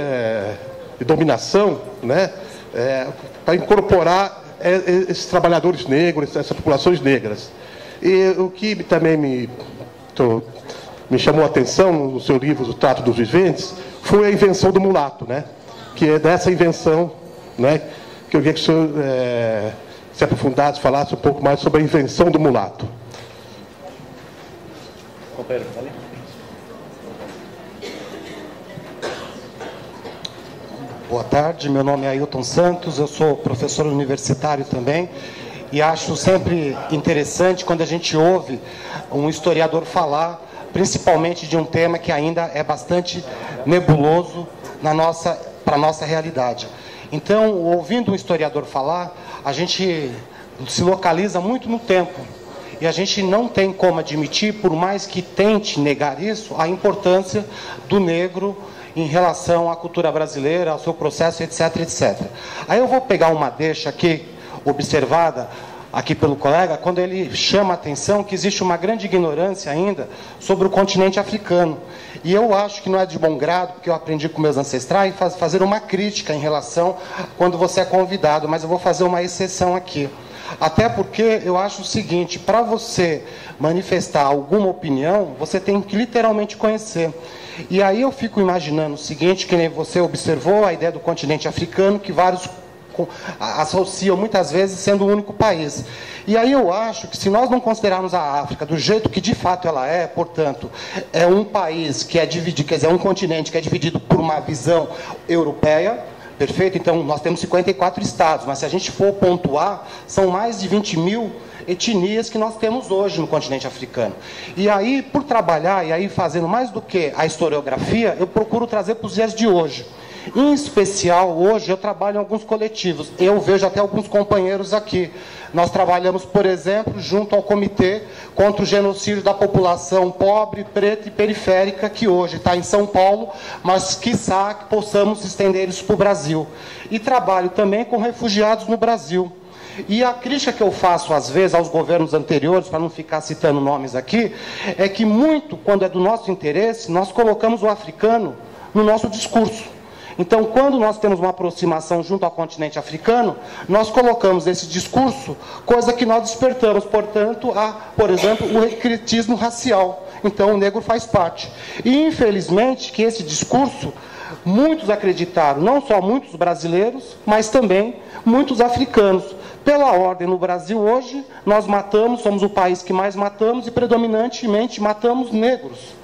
de dominação, né, para incorporar esses trabalhadores negros, essas populações negras. E o que também me chamou a atenção no seu livro, O Trato dos Viventes, foi a invenção do mulato, né, que é dessa invenção, né, que eu queria que o senhor se aprofundasse, falasse um pouco mais sobre a invenção do mulato.
Boa tarde, meu nome é Ailton Santos, eu sou professor universitário também e acho sempre interessante quando a gente ouve um historiador falar, principalmente de um tema que ainda é bastante nebuloso para a nossa realidade. Então, ouvindo um historiador falar, a gente se localiza muito no tempo. E a gente não tem como admitir, por mais que tente negar isso, a importância do negro em relação à cultura brasileira, ao seu processo, etc, etc. Aí eu vou pegar uma deixa aqui, observada aqui pelo colega, quando ele chama a atenção que existe uma grande ignorância ainda sobre o continente africano. E eu acho que não é de bom grado, porque eu aprendi com meus ancestrais, fazer uma crítica em relação a quando você é convidado, mas eu vou fazer uma exceção aqui. Até porque eu acho o seguinte, para você manifestar alguma opinião, você tem que literalmente conhecer. E aí eu fico imaginando o seguinte, que nem você observou a ideia do continente africano, que vários associam muitas vezes sendo o único país. E aí eu acho que se nós não considerarmos a África do jeito que de fato ela é, portanto, é um país que é dividido, quer dizer, é um continente que é dividido por uma visão europeia, perfeito? Então, nós temos 54 estados, mas se a gente for pontuar, são mais de 20 mil etnias que nós temos hoje no continente africano. E aí, por trabalhar, e aí fazendo mais do que a historiografia, eu procuro trazer para os dias de hoje. Em especial, hoje, eu trabalho em alguns coletivos. Eu vejo até alguns companheiros aqui. Nós trabalhamos, por exemplo, junto ao Comitê contra o Genocídio da População Pobre, Preta e Periférica, que hoje está em São Paulo, mas, quiçá, que possamos estender isso para o Brasil. E trabalho também com refugiados no Brasil. E a crítica que eu faço, às vezes, aos governos anteriores, para não ficar citando nomes aqui, é que muito, quando é do nosso interesse, nós colocamos o africano no nosso discurso. Então, quando nós temos uma aproximação junto ao continente africano, nós colocamos nesse discurso coisa que nós despertamos, portanto, por exemplo, o ecletismo racial. Então, o negro faz parte. E, infelizmente, que esse discurso, muitos acreditaram, não só muitos brasileiros, mas também muitos africanos. Pela ordem, no Brasil hoje, nós matamos, somos o país que mais matamos e predominantemente matamos negros.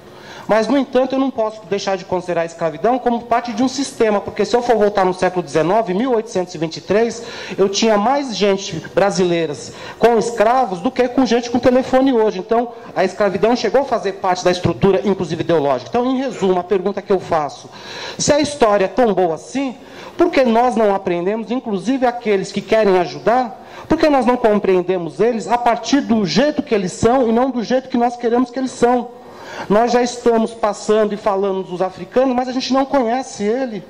Mas, no entanto, eu não posso deixar de considerar a escravidão como parte de um sistema, porque se eu for voltar no século XIX, 1823, eu tinha mais gente brasileiras com escravos do que com gente com telefone hoje. Então, a escravidão chegou a fazer parte da estrutura, inclusive ideológica. Então, em resumo, a pergunta que eu faço: se a história é tão boa assim, por que nós não aprendemos, inclusive aqueles que querem ajudar, por que nós não compreendemos eles a partir do jeito que eles são e não do jeito que nós queremos que eles são? Nós já estamos passando e falando dos africanos, mas a gente não conhece ele.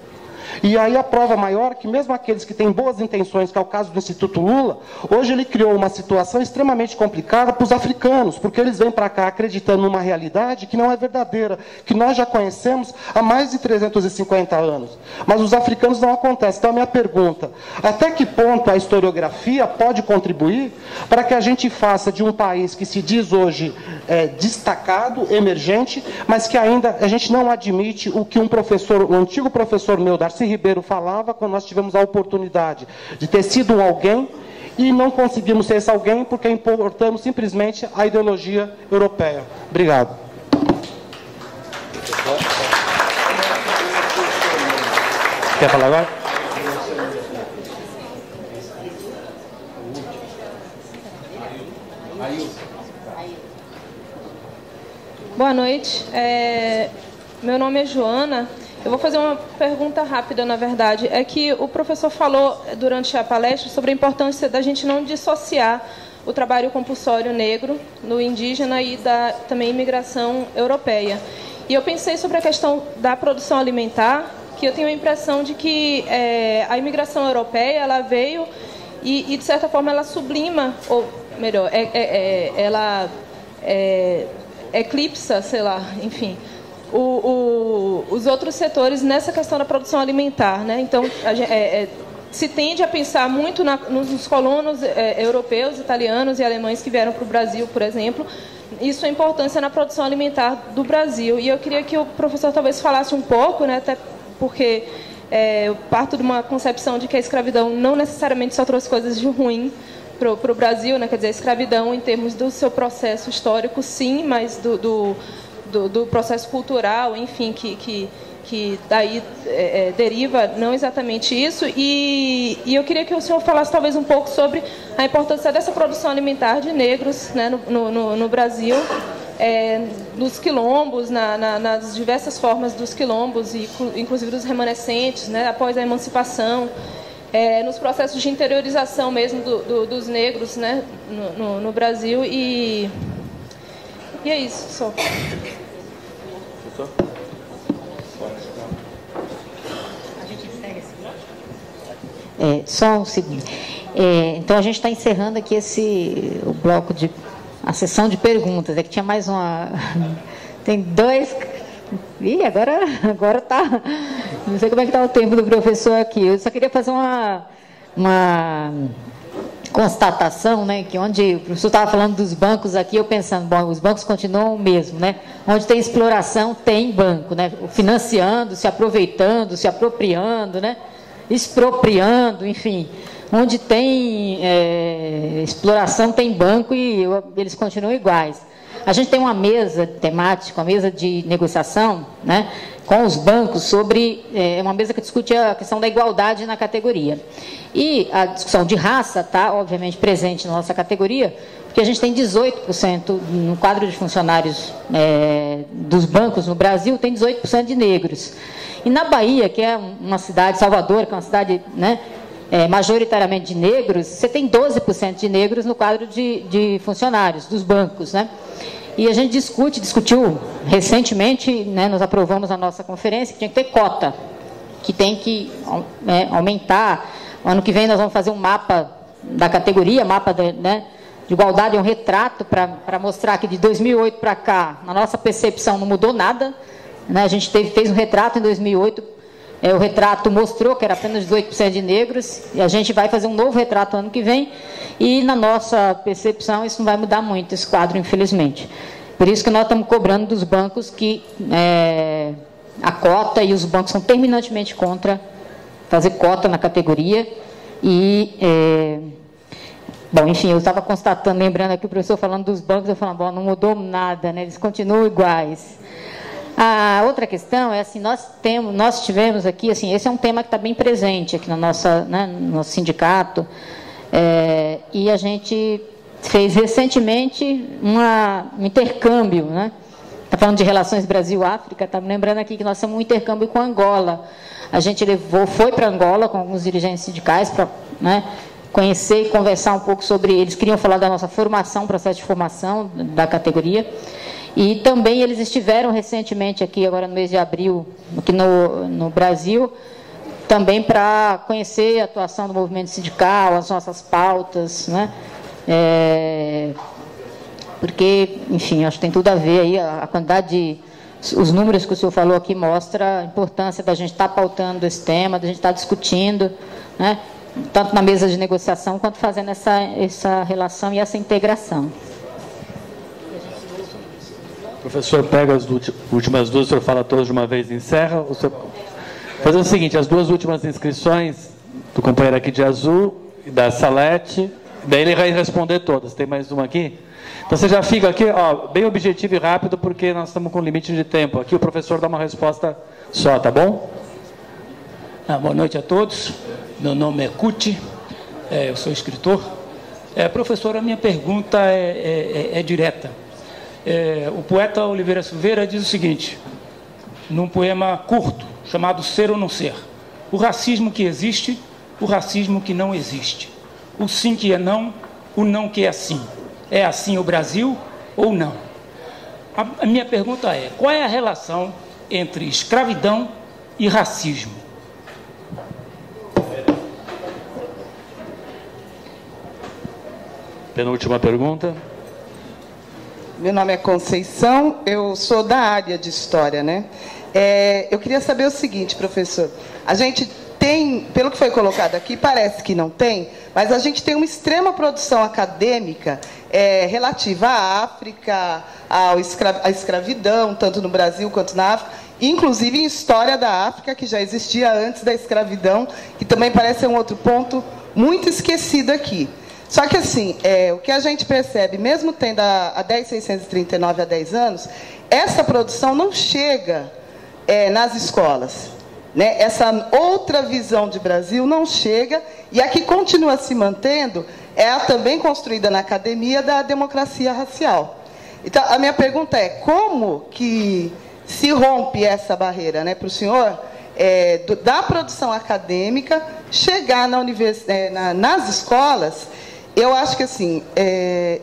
E aí a prova maior é que mesmo aqueles que têm boas intenções, que é o caso do Instituto Lula, hoje ele criou uma situação extremamente complicada para os africanos, porque eles vêm para cá acreditando numa realidade que não é verdadeira, que nós já conhecemos há mais de 350 anos. Mas os africanos não acontece. Então a minha pergunta: até que ponto a historiografia pode contribuir para que a gente faça de um país que se diz hoje destacado, emergente, mas que ainda a gente não admite o que o antigo professor meu, Darcy Ribeiro, falava quando nós tivemos a oportunidade de ter sido um alguém e não conseguimos ser esse alguém porque importamos simplesmente a ideologia europeia. Obrigado.
Quer falar agora?
Boa noite. Meu nome é Joana. Eu vou fazer uma pergunta rápida, na verdade. É que o professor falou durante a palestra sobre a importância da gente não dissociar o trabalho compulsório negro no indígena e da também imigração europeia. E eu pensei sobre a questão da produção alimentar, que eu tenho a impressão de que a imigração europeia ela veio e de certa forma, ela sublima, ou melhor, ela eclipsa, sei lá, enfim, os outros setores nessa questão da produção alimentar, né? Então, se tende a pensar muito nos colonos europeus, italianos e alemães que vieram para o Brasil, por exemplo, e sua importância na produção alimentar do Brasil. E eu queria que o professor talvez falasse um pouco, né? Até porque eu parto de uma concepção de que a escravidão não necessariamente só trouxe coisas de ruim para o Brasil, né? Quer dizer, a escravidão em termos do seu processo histórico, sim, mas do processo cultural, enfim, que daí deriva não exatamente isso. E eu queria que o senhor falasse talvez um pouco sobre a importância dessa produção alimentar de negros, né, no Brasil, nos quilombos, nas diversas formas dos quilombos, e inclusive dos remanescentes, né, após a emancipação, nos processos de interiorização mesmo dos negros, né, no Brasil. E é isso, só.
Só um segundo. Então, a gente está encerrando aqui o bloco a sessão de perguntas. É que tinha mais uma... Tem dois... Ih, agora tá... Não sei como é que está o tempo do professor aqui. Eu só queria fazer uma constatação, né, que onde o professor estava falando dos bancos aqui, eu pensando, bom, os bancos continuam o mesmo, né? Onde tem exploração, tem banco, né? Financiando, se aproveitando, se apropriando, né? Expropriando, enfim. Onde tem exploração, tem banco e eles continuam iguais. A gente tem uma mesa temática, uma mesa de negociação, né, com os bancos sobre uma mesa que discute a questão da igualdade na categoria. E a discussão de raça está, obviamente, presente na nossa categoria, porque a gente tem 18% no quadro de funcionários dos bancos no Brasil, tem 18% de negros. E na Bahia, que é uma cidade, Salvador, que é uma cidade, né, majoritariamente de negros, você tem 12% de negros no quadro de funcionários dos bancos, né? E a gente discutiu recentemente, né, nós aprovamos na nossa conferência que tinha que ter cota, que tem que aumentar. Ano que vem nós vamos fazer um mapa da categoria, mapa de igualdade, um retrato para mostrar que de 2008 para cá, na nossa percepção, não mudou nada, né? A gente fez um retrato em 2008 O retrato mostrou que era apenas 18% de negros, e a gente vai fazer um novo retrato ano que vem, e na nossa percepção isso não vai mudar muito, esse quadro, infelizmente. Por isso que nós estamos cobrando dos bancos que a cota, e os bancos são terminantemente contra fazer cota na categoria. Bom, enfim, eu estava constatando, lembrando aqui o professor falando dos bancos, eu falando, bom, não mudou nada, né? Eles continuam iguais. A outra questão é assim, nós tivemos aqui, assim, esse é um tema que está bem presente aqui no nosso sindicato, e a gente fez recentemente um intercâmbio, né? Está falando de relações Brasil-África, está me lembrando aqui que nós temos um intercâmbio com Angola. A gente foi para Angola com alguns dirigentes sindicais para, né, conhecer e conversar um pouco sobre, eles queriam falar da nossa formação, processo de formação da categoria. E também eles estiveram recentemente aqui, agora no mês de abril, aqui no Brasil, também para conhecer a atuação do movimento sindical, as nossas pautas, né? Porque, enfim, acho que tem tudo a ver aí, a quantidade os números que o senhor falou aqui mostram a importância da gente estar pautando esse tema, da gente estar discutindo, né? Tanto na mesa de negociação, quanto fazendo essa relação e essa integração.
O professor pega as últimas duas, o senhor fala todas de uma vez e encerra. O senhor... Fazer o seguinte, as duas últimas inscrições do companheiro aqui de azul e da Salete, daí ele vai responder todas. Tem mais uma aqui? Então você já fica aqui, ó, bem objetivo e rápido, porque nós estamos com limite de tempo. Aqui o professor dá uma resposta só, tá bom?
Boa noite a todos. Meu nome é Cuti, eu sou escritor. Professor, a minha pergunta é direta. O poeta Oliveira Silveira diz o seguinte, num poema curto, chamado Ser ou Não Ser: o racismo que existe, o racismo que não existe. O sim que é não, o não que é sim. É assim o Brasil ou não? A minha pergunta é, qual é a relação entre escravidão e racismo?
Penúltima pergunta.
Meu nome é Conceição, eu sou da área de História, né? Eu queria saber o seguinte, professor. A gente tem, pelo que foi colocado aqui, parece que não tem, mas a gente tem uma extrema produção acadêmica relativa à África, à escravidão, tanto no Brasil quanto na África, inclusive em história da África, que já existia antes da escravidão, que também parece ser um outro ponto muito esquecido aqui. Só que, assim, o que a gente percebe, mesmo tendo a 10.639 há 10 anos, essa produção não chega nas escolas, né? Essa outra visão de Brasil não chega, e a que continua se mantendo é a também construída na academia da democracia racial. Então, a minha pergunta é, como que se rompe essa barreira, né, para o senhor, da produção acadêmica chegar nas escolas? Eu acho que assim,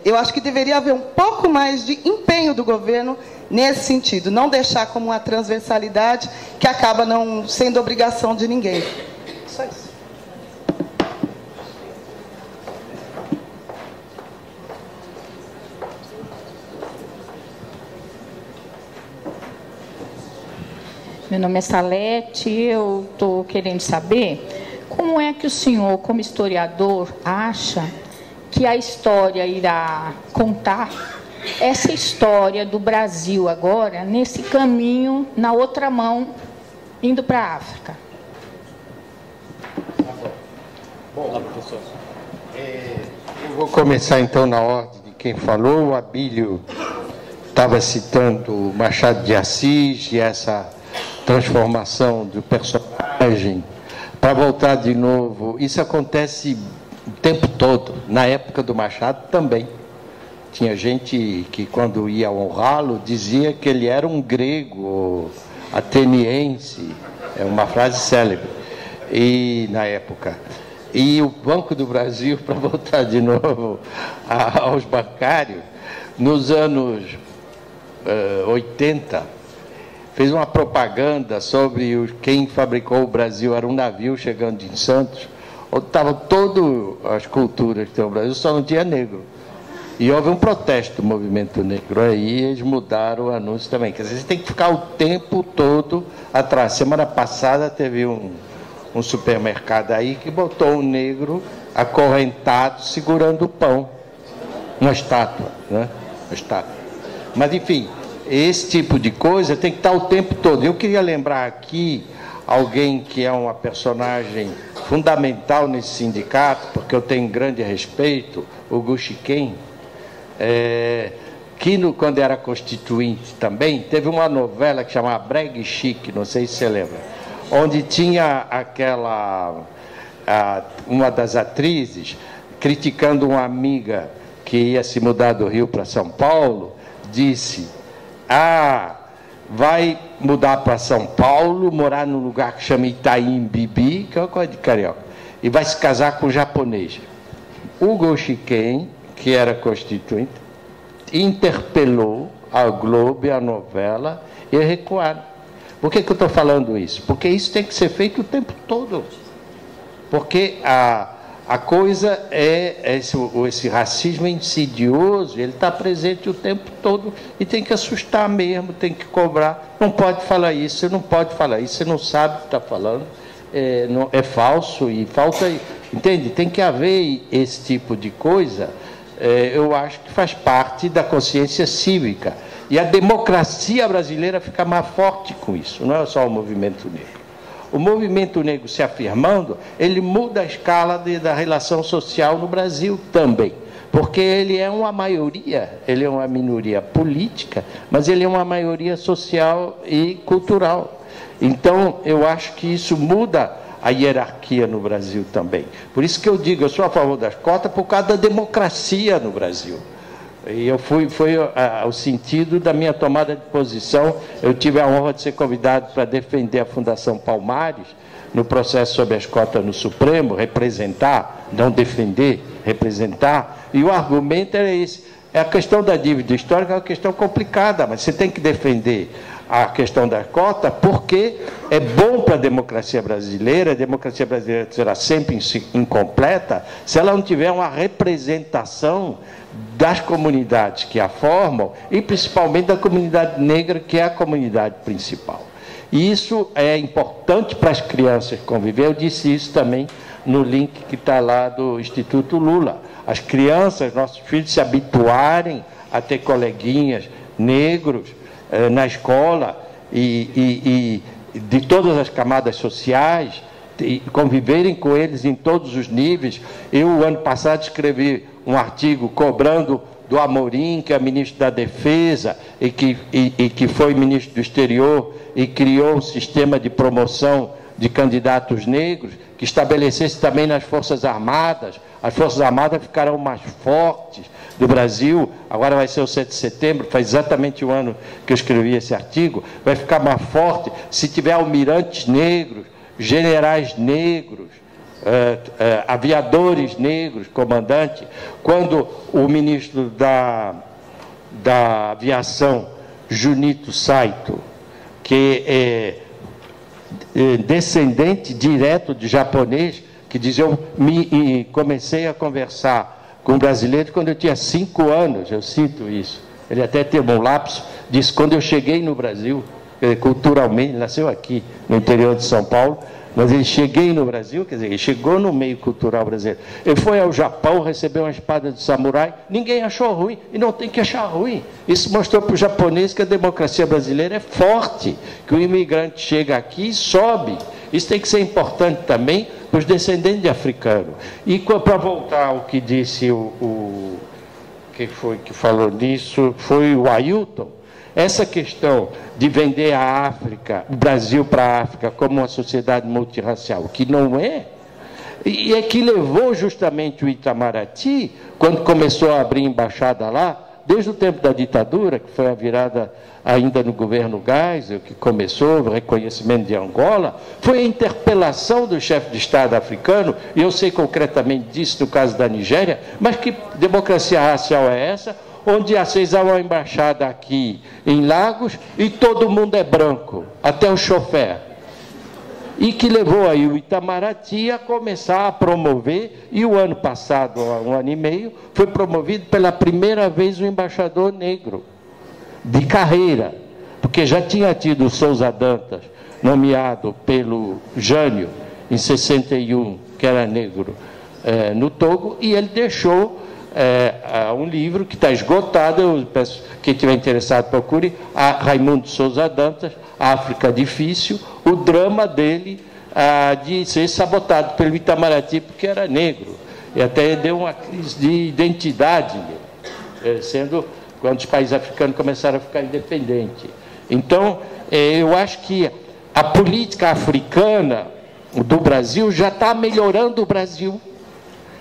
eu acho que deveria haver um pouco mais de empenho do governo nesse sentido, não deixar como uma transversalidade que acaba não sendo obrigação de ninguém. Só isso.
Meu nome é Salete, eu estou querendo saber como é que o senhor, como historiador, acha que a história irá contar essa história do Brasil agora, nesse caminho, na outra mão, indo para a África.
Bom, professor. Eu vou começar, então, na ordem de quem falou. O Abílio estava citando Machado de Assis e essa transformação do personagem. Para voltar de novo, isso acontece o tempo todo. Na época do Machado também. Tinha gente que, quando ia honrá-lo, dizia que ele era um grego ateniense. É uma frase célebre. E, na época. E o Banco do Brasil, para voltar de novo aos bancários, nos anos 80, fez uma propaganda sobre quem fabricou o Brasil. Era um navio chegando em Santos, onde estavam todas as culturas que tem o Brasil, só não tinha negro.
E houve um protesto do movimento negro aí, eles mudaram o anúncio também. Quer dizer, você tem que ficar o tempo todo atrás. Semana passada teve um supermercado aí que botou um negro acorrentado segurando o pão. Uma estátua, né? Uma estátua. Mas, enfim, esse tipo de coisa tem que estar o tempo todo. Eu queria lembrar aqui alguém que é uma personagem fundamental nesse sindicato, porque eu tenho grande respeito, o Guxiquem, que quando era constituinte também, teve uma novela que chamava Brega Chique, não sei se você lembra, onde tinha uma das atrizes criticando uma amiga que ia se mudar do Rio para São Paulo, disse: vai mudar para São Paulo, morar num lugar que chama Itaim Bibi, que é uma coisa de carioca, e vai se casar com um japonês. O Guxiquem, que era constituinte, interpelou a Globo e a novela e recuaram. Por que eu estou falando isso? Porque isso tem que ser feito o tempo todo. Porque a coisa esse racismo insidioso, ele está presente o tempo todo e tem que assustar mesmo, tem que cobrar. Não pode falar isso, você não pode falar isso, você não sabe o que está falando, é falso e falta... Entende? Tem que haver esse tipo de coisa, eu acho que faz parte da consciência cívica. E a democracia brasileira fica mais forte com isso, não é só o movimento negro. O movimento negro se afirmando, ele muda a escala da relação social no Brasil também. Porque ele é uma maioria, ele é uma minoria política, mas ele é uma maioria social e cultural. Então, eu acho que isso muda a hierarquia no Brasil também. Por isso que eu digo, eu sou a favor das cotas por causa da democracia no Brasil. E foi o sentido da minha tomada de posição. Eu tive a honra de ser convidado para defender a Fundação Palmares no processo sobre as cotas no Supremo, representar, não defender, representar. E o argumento era esse. A questão da dívida histórica é uma questão complicada, mas você tem que defender a questão da cota porque é bom para a democracia brasileira será sempre incompleta se ela não tiver uma representação das comunidades que a formam e principalmente da comunidade negra, que é a comunidade principal. E isso é importante para as crianças conviver. Eu disse isso também no link que está lá do Instituto Lula. As crianças, nossos filhos, se habituarem a ter coleguinhas negros na escola e de todas as camadas sociais, e conviverem com eles em todos os níveis. Eu, ano passado, escrevi um artigo cobrando do Amorim, que é ministro da Defesa e que foi ministro do Exterior e criou um sistema de promoção de candidatos negros, que estabelecesse também nas Forças Armadas. As Forças Armadas ficarão mais fortes do Brasil. Agora vai ser o 7 de setembro, faz exatamente um ano que eu escrevi esse artigo. Vai ficar mais forte se tiver almirantes negros, generais negros, aviadores negros, comandante. Quando o ministro da Aviação, Junito Saito, que é descendente direto de japonês, que diz: eu comecei a conversar com brasileiros quando eu tinha 5 anos, eu cito isso. Ele até teve um lapso, disse: quando eu cheguei no Brasil, culturalmente, nasceu aqui no interior de São Paulo, mas ele cheguei no Brasil, quer dizer, ele chegou no meio cultural brasileiro. Ele foi ao Japão, recebeu uma espada de samurai, ninguém achou ruim, e não tem que achar ruim. Isso mostrou para o japonês que a democracia brasileira é forte, que o imigrante chega aqui e sobe. Isso tem que ser importante também para os descendentes de africanos. E para voltar ao que disse quem foi que falou nisso, foi o Ailton. Essa questão de vender a África, o Brasil para a África como uma sociedade multirracial, que não é, e é que levou justamente o Itamaraty, quando começou a abrir embaixada lá, desde o tempo da ditadura, que foi a virada ainda no governo Geisel, que começou o reconhecimento de Angola, foi a interpelação do chefe de Estado africano, e eu sei concretamente disso no caso da Nigéria, mas que democracia racial é essa? Onde vocês há uma embaixada aqui em Lagos e todo mundo é branco, até o chofer.
e que levou aí o Itamaraty a começar a promover, e o ano passado, há um ano e meio, foi promovido pela primeira vez o embaixador negro, de carreira, porque já tinha tido o Souza Dantas, nomeado pelo Jânio, em 61, que era negro, no Togo, e ele deixou um livro que está esgotado, eu peço, quem estiver interessado procure, a Raimundo Souza Dantas, África Difícil, o drama dele de ser sabotado pelo Itamaraty porque era negro, e até deu uma crise de identidade, sendo quando os países africanos começaram a ficar independentes. Então, eu acho que a política africana do Brasil já está melhorando o Brasil.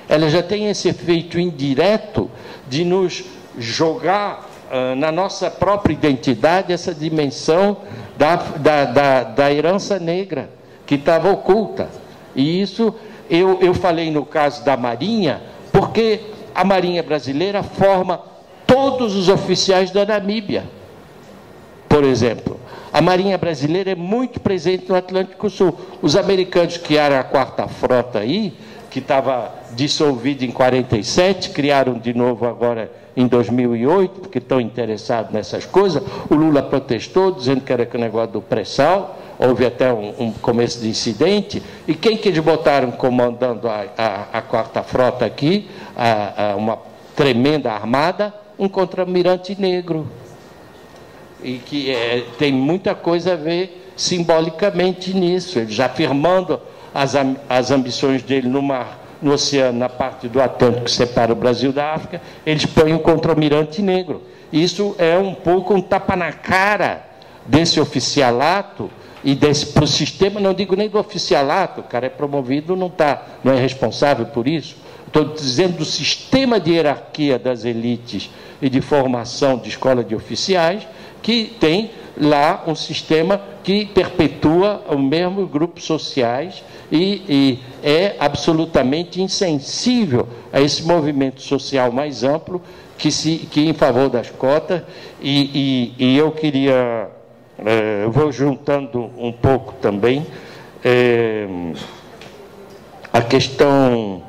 Ela já tem esse efeito indireto de nos jogar na nossa própria identidade essa dimensão da herança negra, que estava oculta. E isso, eu falei no caso da Marinha, porque a Marinha brasileira forma todos os oficiais da Namíbia, por exemplo. A Marinha brasileira é muito presente no Atlântico Sul. Os americanos criaram a 4ª Frota aí, que estava dissolvida em 47, criaram de novo agora em 2008, porque estão interessados nessas coisas. O Lula protestou, dizendo que era que o negócio do pré-sal, houve até um começo de incidente, e quem que eles botaram comandando a 4ª Frota aqui, uma tremenda armada? Um contra-almirante negro, e que tem muita coisa a ver simbolicamente nisso, ele já afirmando as ambições dele no oceano, na parte do Atlântico que separa o Brasil da África, eles põem um contra-almirante negro. Isso é um pouco um tapa na cara desse oficialato e para o sistema, não digo nem do oficialato, o cara é promovido, não é responsável por isso. Estou dizendo do sistema de hierarquia das elites e de formação de escola de oficiais, que tem lá um sistema que perpetua os mesmos grupos sociais e é absolutamente insensível a esse movimento social mais amplo que em favor das cotas. E eu queria, vou juntando um pouco também a questão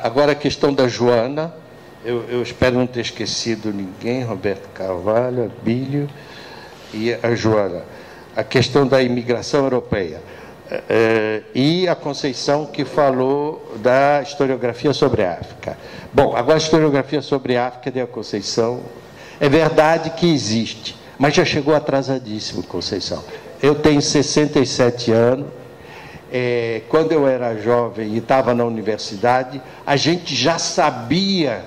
agora a questão da Joana, eu espero não ter esquecido ninguém, Roberto Carvalho, Abílio e a Joana. A questão da imigração europeia. E a Conceição, que falou da historiografia sobre a África. Bom, agora a historiografia sobre a África da Conceição, é verdade que existe, mas já chegou atrasadíssimo, Conceição. Eu tenho 67 anos. Quando eu era jovem e estava na universidade, a gente já sabia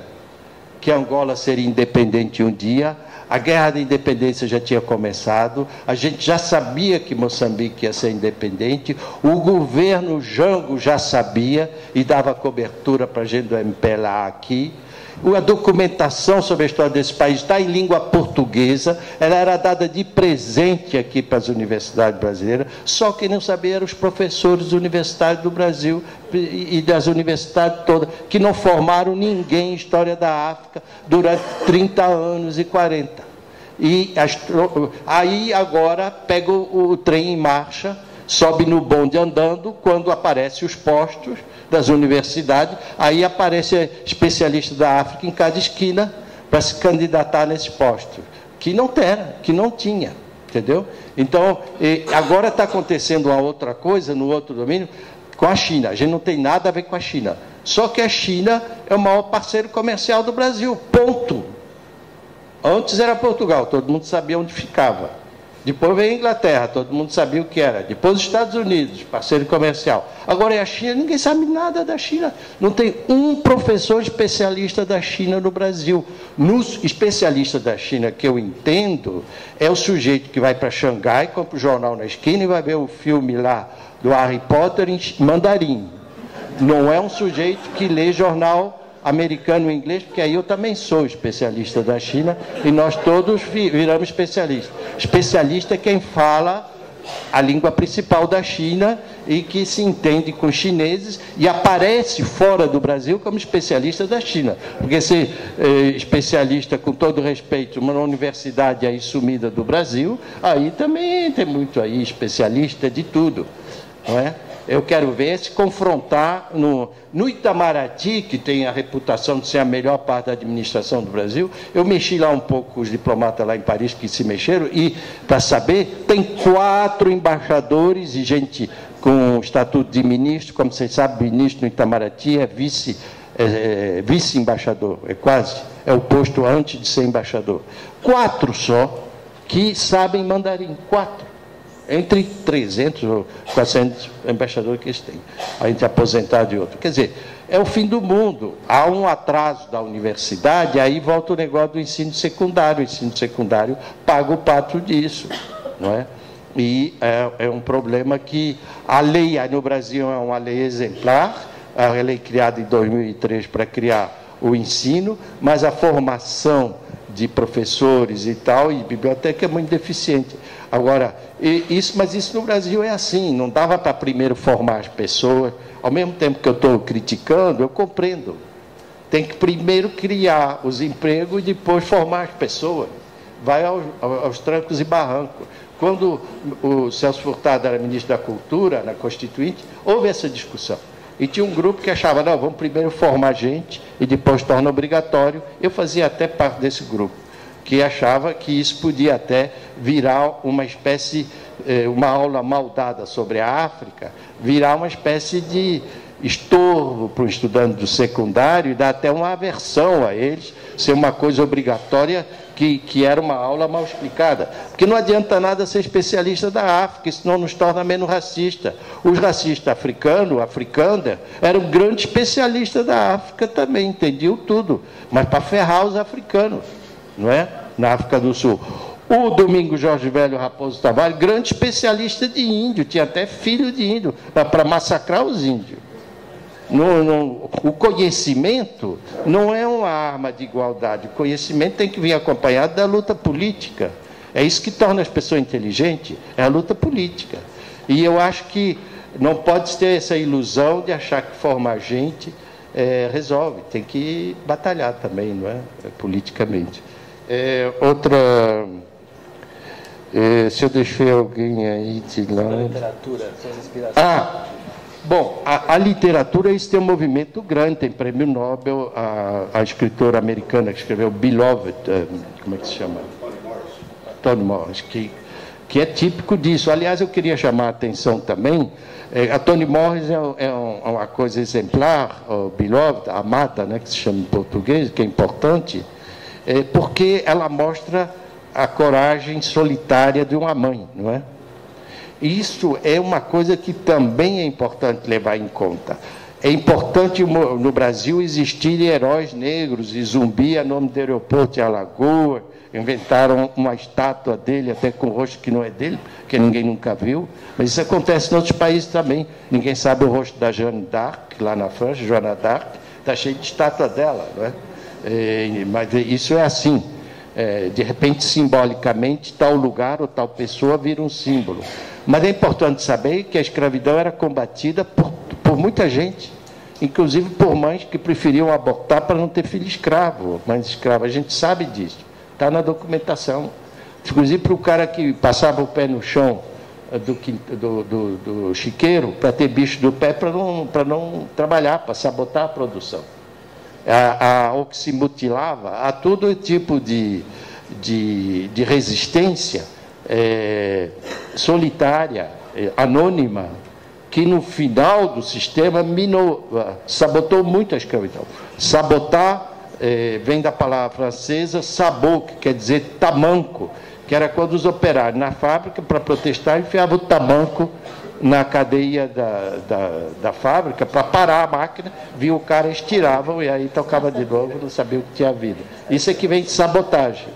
que Angola seria independente um dia, a guerra da independência já tinha começado, a gente já sabia que Moçambique ia ser independente, o governo Jango já sabia e dava cobertura para a gente do MPLA aqui. A documentação sobre a história desse país está em língua portuguesa, ela era dada de presente aqui para as universidades brasileiras, só quem não sabia eram os professores universitários do Brasil e das universidades todas, que não formaram ninguém em história da África durante 30 anos e 40. E aí agora pega o trem em marcha, sobe no bonde andando, quando aparecem os postos das universidades, aí aparece especialista da África em cada esquina para se candidatar nesse posto, que não tinha, entendeu? Então, agora está acontecendo uma outra coisa no outro domínio com a China. A gente não tem nada a ver com a China, só que a China é o maior parceiro comercial do Brasil, ponto. Antes era Portugal, todo mundo sabia onde ficava. Depois veio a Inglaterra, todo mundo sabia o que era. Depois os Estados Unidos, parceiro comercial. Agora é a China, ninguém sabe nada da China. Não tem um professor especialista da China no Brasil. No especialista da China que eu entendo, é o sujeito que vai para Xangai, compra o jornal na esquina e vai ver o filme lá do Harry Potter em mandarim. Não é um sujeito que lê jornal americano e inglês, porque aí eu também sou especialista da China e nós todos viramos especialistas. Especialista é quem fala a língua principal da China e que se entende com chineses e aparece fora do Brasil como especialista da China. Porque ser especialista, com todo respeito, numa universidade aí sumida do Brasil, aí também tem muito aí especialista de tudo, não é? Eu quero ver se confrontar no Itamaraty, que tem a reputação de ser a melhor parte da administração do Brasil. Eu mexi lá um pouco com os diplomatas lá em Paris que se mexeram, e, para saber, tem 4 embaixadores e gente com estatuto de ministro. Como vocês sabem, ministro no Itamaraty é vice-embaixador, é o posto antes de ser embaixador. 4 só que sabem mandarim, 4. Entre 300 ou 400 embaixadores que eles têm, a gente aposentado de outro. Quer dizer, é o fim do mundo. Há um atraso da universidade, aí volta o negócio do ensino secundário. O ensino secundário paga o pato disso, não é? E é um problema que a lei aí no Brasil é uma lei exemplar, a lei criada em 2003 para criar o ensino, mas a formação de professores e tal, e biblioteca é muito deficiente. Agora, mas isso no Brasil é assim, não dava para primeiro formar as pessoas. Ao mesmo tempo que eu estou criticando, eu compreendo. Tem que primeiro criar os empregos e depois formar as pessoas. Vai aos trancos e barrancos. Quando o Celso Furtado era ministro da Cultura, na Constituinte, houve essa discussão. E tinha um grupo que achava, não, vamos primeiro formar gente e depois torna obrigatório. Eu fazia até parte desse grupo, que achava que isso podia até virar uma espécie, uma aula mal dada sobre a África, virar uma espécie de estorvo para o estudante do secundário e dar até uma aversão a eles, ser uma coisa obrigatória que era uma aula mal explicada. Porque não adianta nada ser especialista da África, senão nos torna menos racista. Os racistas africanos, africaner, eram grandes especialistas da África também, entendiam tudo, mas para ferrar os africanos, não é? Na África do Sul. O Domingos Jorge Velho Raposo Tavares, grande especialista de índio, tinha até filho de índio, para massacrar os índios. O conhecimento não é uma arma de igualdade, o conhecimento tem que vir acompanhado da luta política. É isso que torna as pessoas inteligentes, é a luta política. E eu acho que não pode ter essa ilusão de achar que formar gente resolve, tem que batalhar também, não é? Politicamente. Se eu deixei alguém aí de lá... A literatura, suas inspirações. Bom, a literatura, isso tem um movimento grande, tem prêmio Nobel, a escritora americana que escreveu Beloved, como é que se chama? Toni Morrison, que é típico disso. Aliás, eu queria chamar a atenção também, a Toni Morrison é uma coisa exemplar, Beloved, amada, né, que se chama em português, que é importante, porque ela mostra a coragem solitária de uma mãe, não é? Isso é uma coisa que também é importante levar em conta. É importante no Brasil existirem heróis negros, e Zumbi é nome do aeroporto em Alagoas, inventaram uma estátua dele, até com o rosto que não é dele, que ninguém nunca viu, mas isso acontece em outros países também. Ninguém sabe o rosto da Jeanne d'Arc, lá na França, Joana d'Arc, está cheio de estátua dela, não é? Mas isso é assim. De repente, simbolicamente, tal lugar ou tal pessoa vira um símbolo. Mas é importante saber que a escravidão era combatida por muita gente, inclusive por mães que preferiam abortar para não ter filho escravo, mães escravas. A gente sabe disso, está na documentação. Inclusive para o cara que passava o pé no chão do chiqueiro, para ter bicho do pé, para não trabalhar, para sabotar a produção. Ou que se mutilava, há todo tipo de resistência solitária, anônima, que no final do sistema sabotou muito a escravidão. Sabotar vem da palavra francesa sabot, que quer dizer tamanco, que era quando os operários na fábrica, para protestar, enfiavam o tamanco na cadeia da fábrica para parar a máquina, viu o cara, estiravam e aí tocava de novo, não sabia o que tinha havido. Isso é que vem de sabotagem.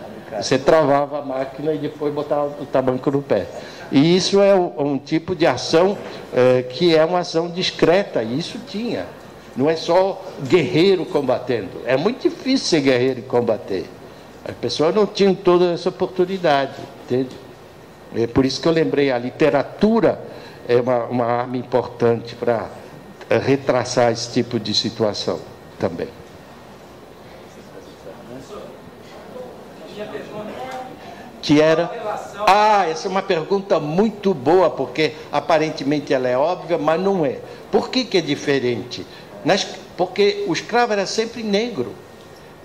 Você travava a máquina e depois botava o tamanco no pé. E isso é um tipo de ação que é uma ação discreta, e isso tinha. Não é só guerreiro combatendo. É muito difícil ser guerreiro e combater. As pessoas não tinham toda essa oportunidade, entende? É por isso que eu lembrei, a literatura é uma arma importante para retraçar esse tipo de situação também. Que era... Ah, essa é uma pergunta muito boa, porque aparentemente ela é óbvia, mas não é. Por que que é diferente? Porque o escravo era sempre negro.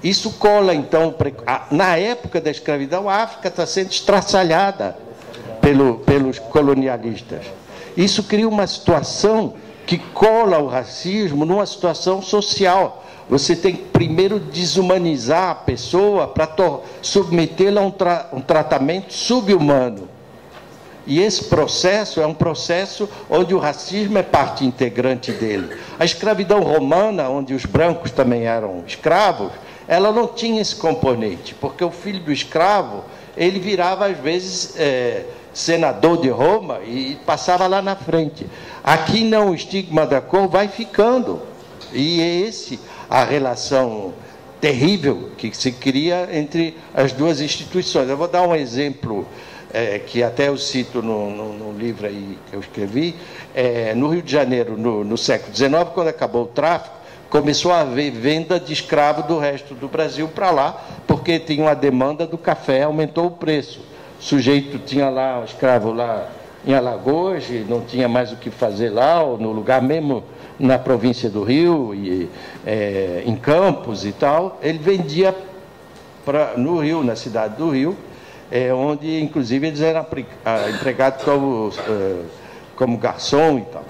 Isso cola, então, na época da escravidão, a África está sendo estraçalhada pelos colonialistas. Isso cria uma situação que cola o racismo numa situação social. Você tem que primeiro desumanizar a pessoa para submetê-la a um tratamento subhumano. E esse processo é um processo onde o racismo é parte integrante dele. A escravidão romana, onde os brancos também eram escravos, ela não tinha esse componente, porque o filho do escravo, ele virava, às vezes, senador de Roma e passava lá na frente. Aqui não, o estigma da cor vai ficando. E é a relação terrível que se cria entre as duas instituições. Eu vou dar um exemplo que até eu cito no livro aí que eu escrevi. No Rio de Janeiro, no século XIX, quando acabou o tráfico, começou a haver venda de escravo do resto do Brasil para lá, porque tinha uma demanda do café, aumentou o preço. O sujeito tinha lá, um escravo lá em Alagoas, e não tinha mais o que fazer lá, ou no lugar mesmo, na província do Rio, e, em Campos e tal, ele vendia no Rio, na cidade do Rio, onde, inclusive, eles eram empregados como garçom e tal.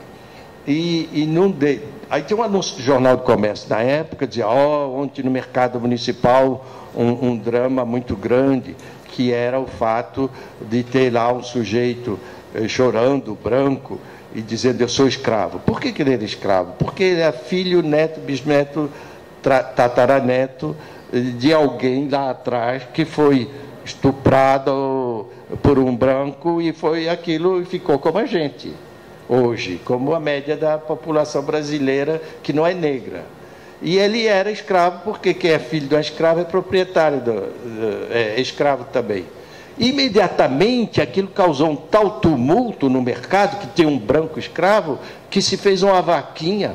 Aí tinha um anúncio do Jornal do Comércio na época, dizia, ontem no mercado municipal um drama muito grande, que era o fato de ter lá um sujeito chorando, branco, e dizendo, eu sou escravo. Por que ele era escravo? Porque ele é filho, neto, bisneto, tataraneto de alguém lá atrás que foi estuprado por um branco e foi aquilo e ficou como a gente hoje, como a média da população brasileira que não é negra. E ele era escravo porque quem é filho de um escravo é proprietário, é escravo também. Imediatamente aquilo causou um tal tumulto no mercado, que tem um branco escravo, que se fez uma vaquinha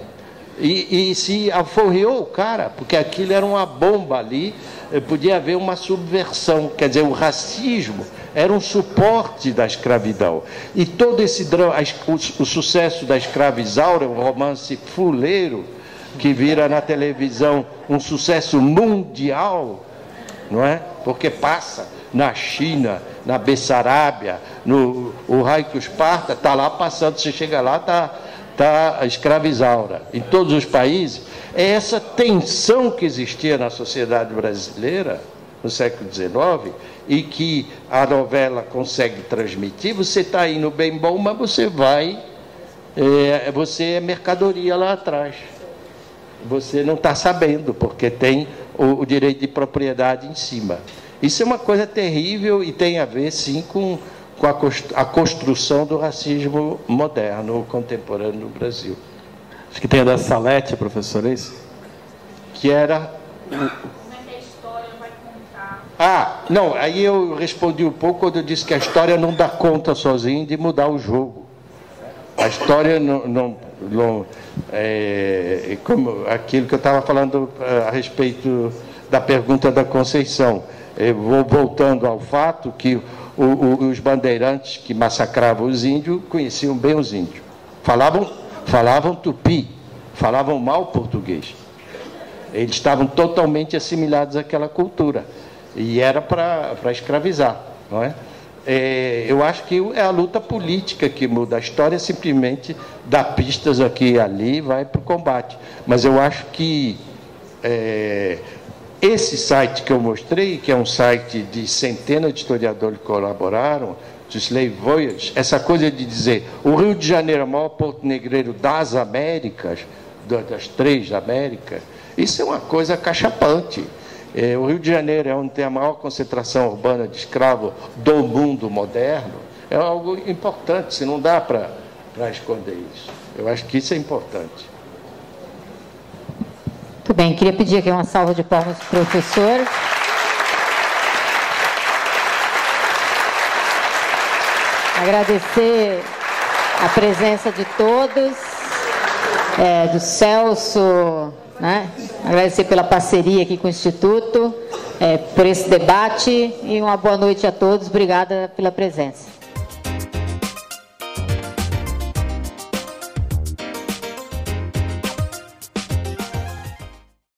e se aforreou o cara, porque aquilo era uma bomba ali, podia haver uma subversão, quer dizer, o racismo era um suporte da escravidão. E todo esse drama, o sucesso da Escravizaura, um romance fuleiro, que vira na televisão um sucesso mundial, não é? Porque passa na China, na Bessarábia, o Raico Esparta, está lá passando, você chega lá, está a Escravizaura. Em todos os países, é essa tensão que existia na sociedade brasileira, no século XIX, e que a novela consegue transmitir. Você está indo bem bom, mas você você é mercadoria lá atrás. Você não está sabendo, porque tem o direito de propriedade em cima. Isso é uma coisa terrível e tem a ver, sim, com a construção do racismo moderno, contemporâneo no Brasil.
Acho que tem a da Salete, professor, é isso?
Que era...
Como é que a história vai contar?
Não, aí eu respondi um pouco quando eu disse que a história não dá conta sozinha de mudar o jogo. A história como aquilo que eu estava falando a respeito da pergunta da Conceição. Eu vou voltando ao fato que os bandeirantes que massacravam os índios conheciam bem os índios. Falavam tupi, falavam mal português. Eles estavam totalmente assimilados àquela cultura. E era para escravizar, não é? Eu acho que é a luta política que muda. A história simplesmente dá pistas aqui e ali, vai para o combate. Mas eu acho que esse site que eu mostrei, que é um site de centenas de historiadores que colaboraram, do Slave Voyage, essa coisa de dizer o Rio de Janeiro é o maior porto negreiro das Américas, das 3 Américas, isso é uma coisa cachapante. O Rio de Janeiro é onde tem a maior concentração urbana de escravos do mundo moderno. É algo importante, se não dá para esconder isso. Eu acho que isso é importante.
Muito bem, queria pedir aqui uma salva de palmas para o professor. Agradecer a presença de todos, do Celso, né? Agradecer pela parceria aqui com o Instituto, por esse debate, e uma boa noite a todos. Obrigada pela presença.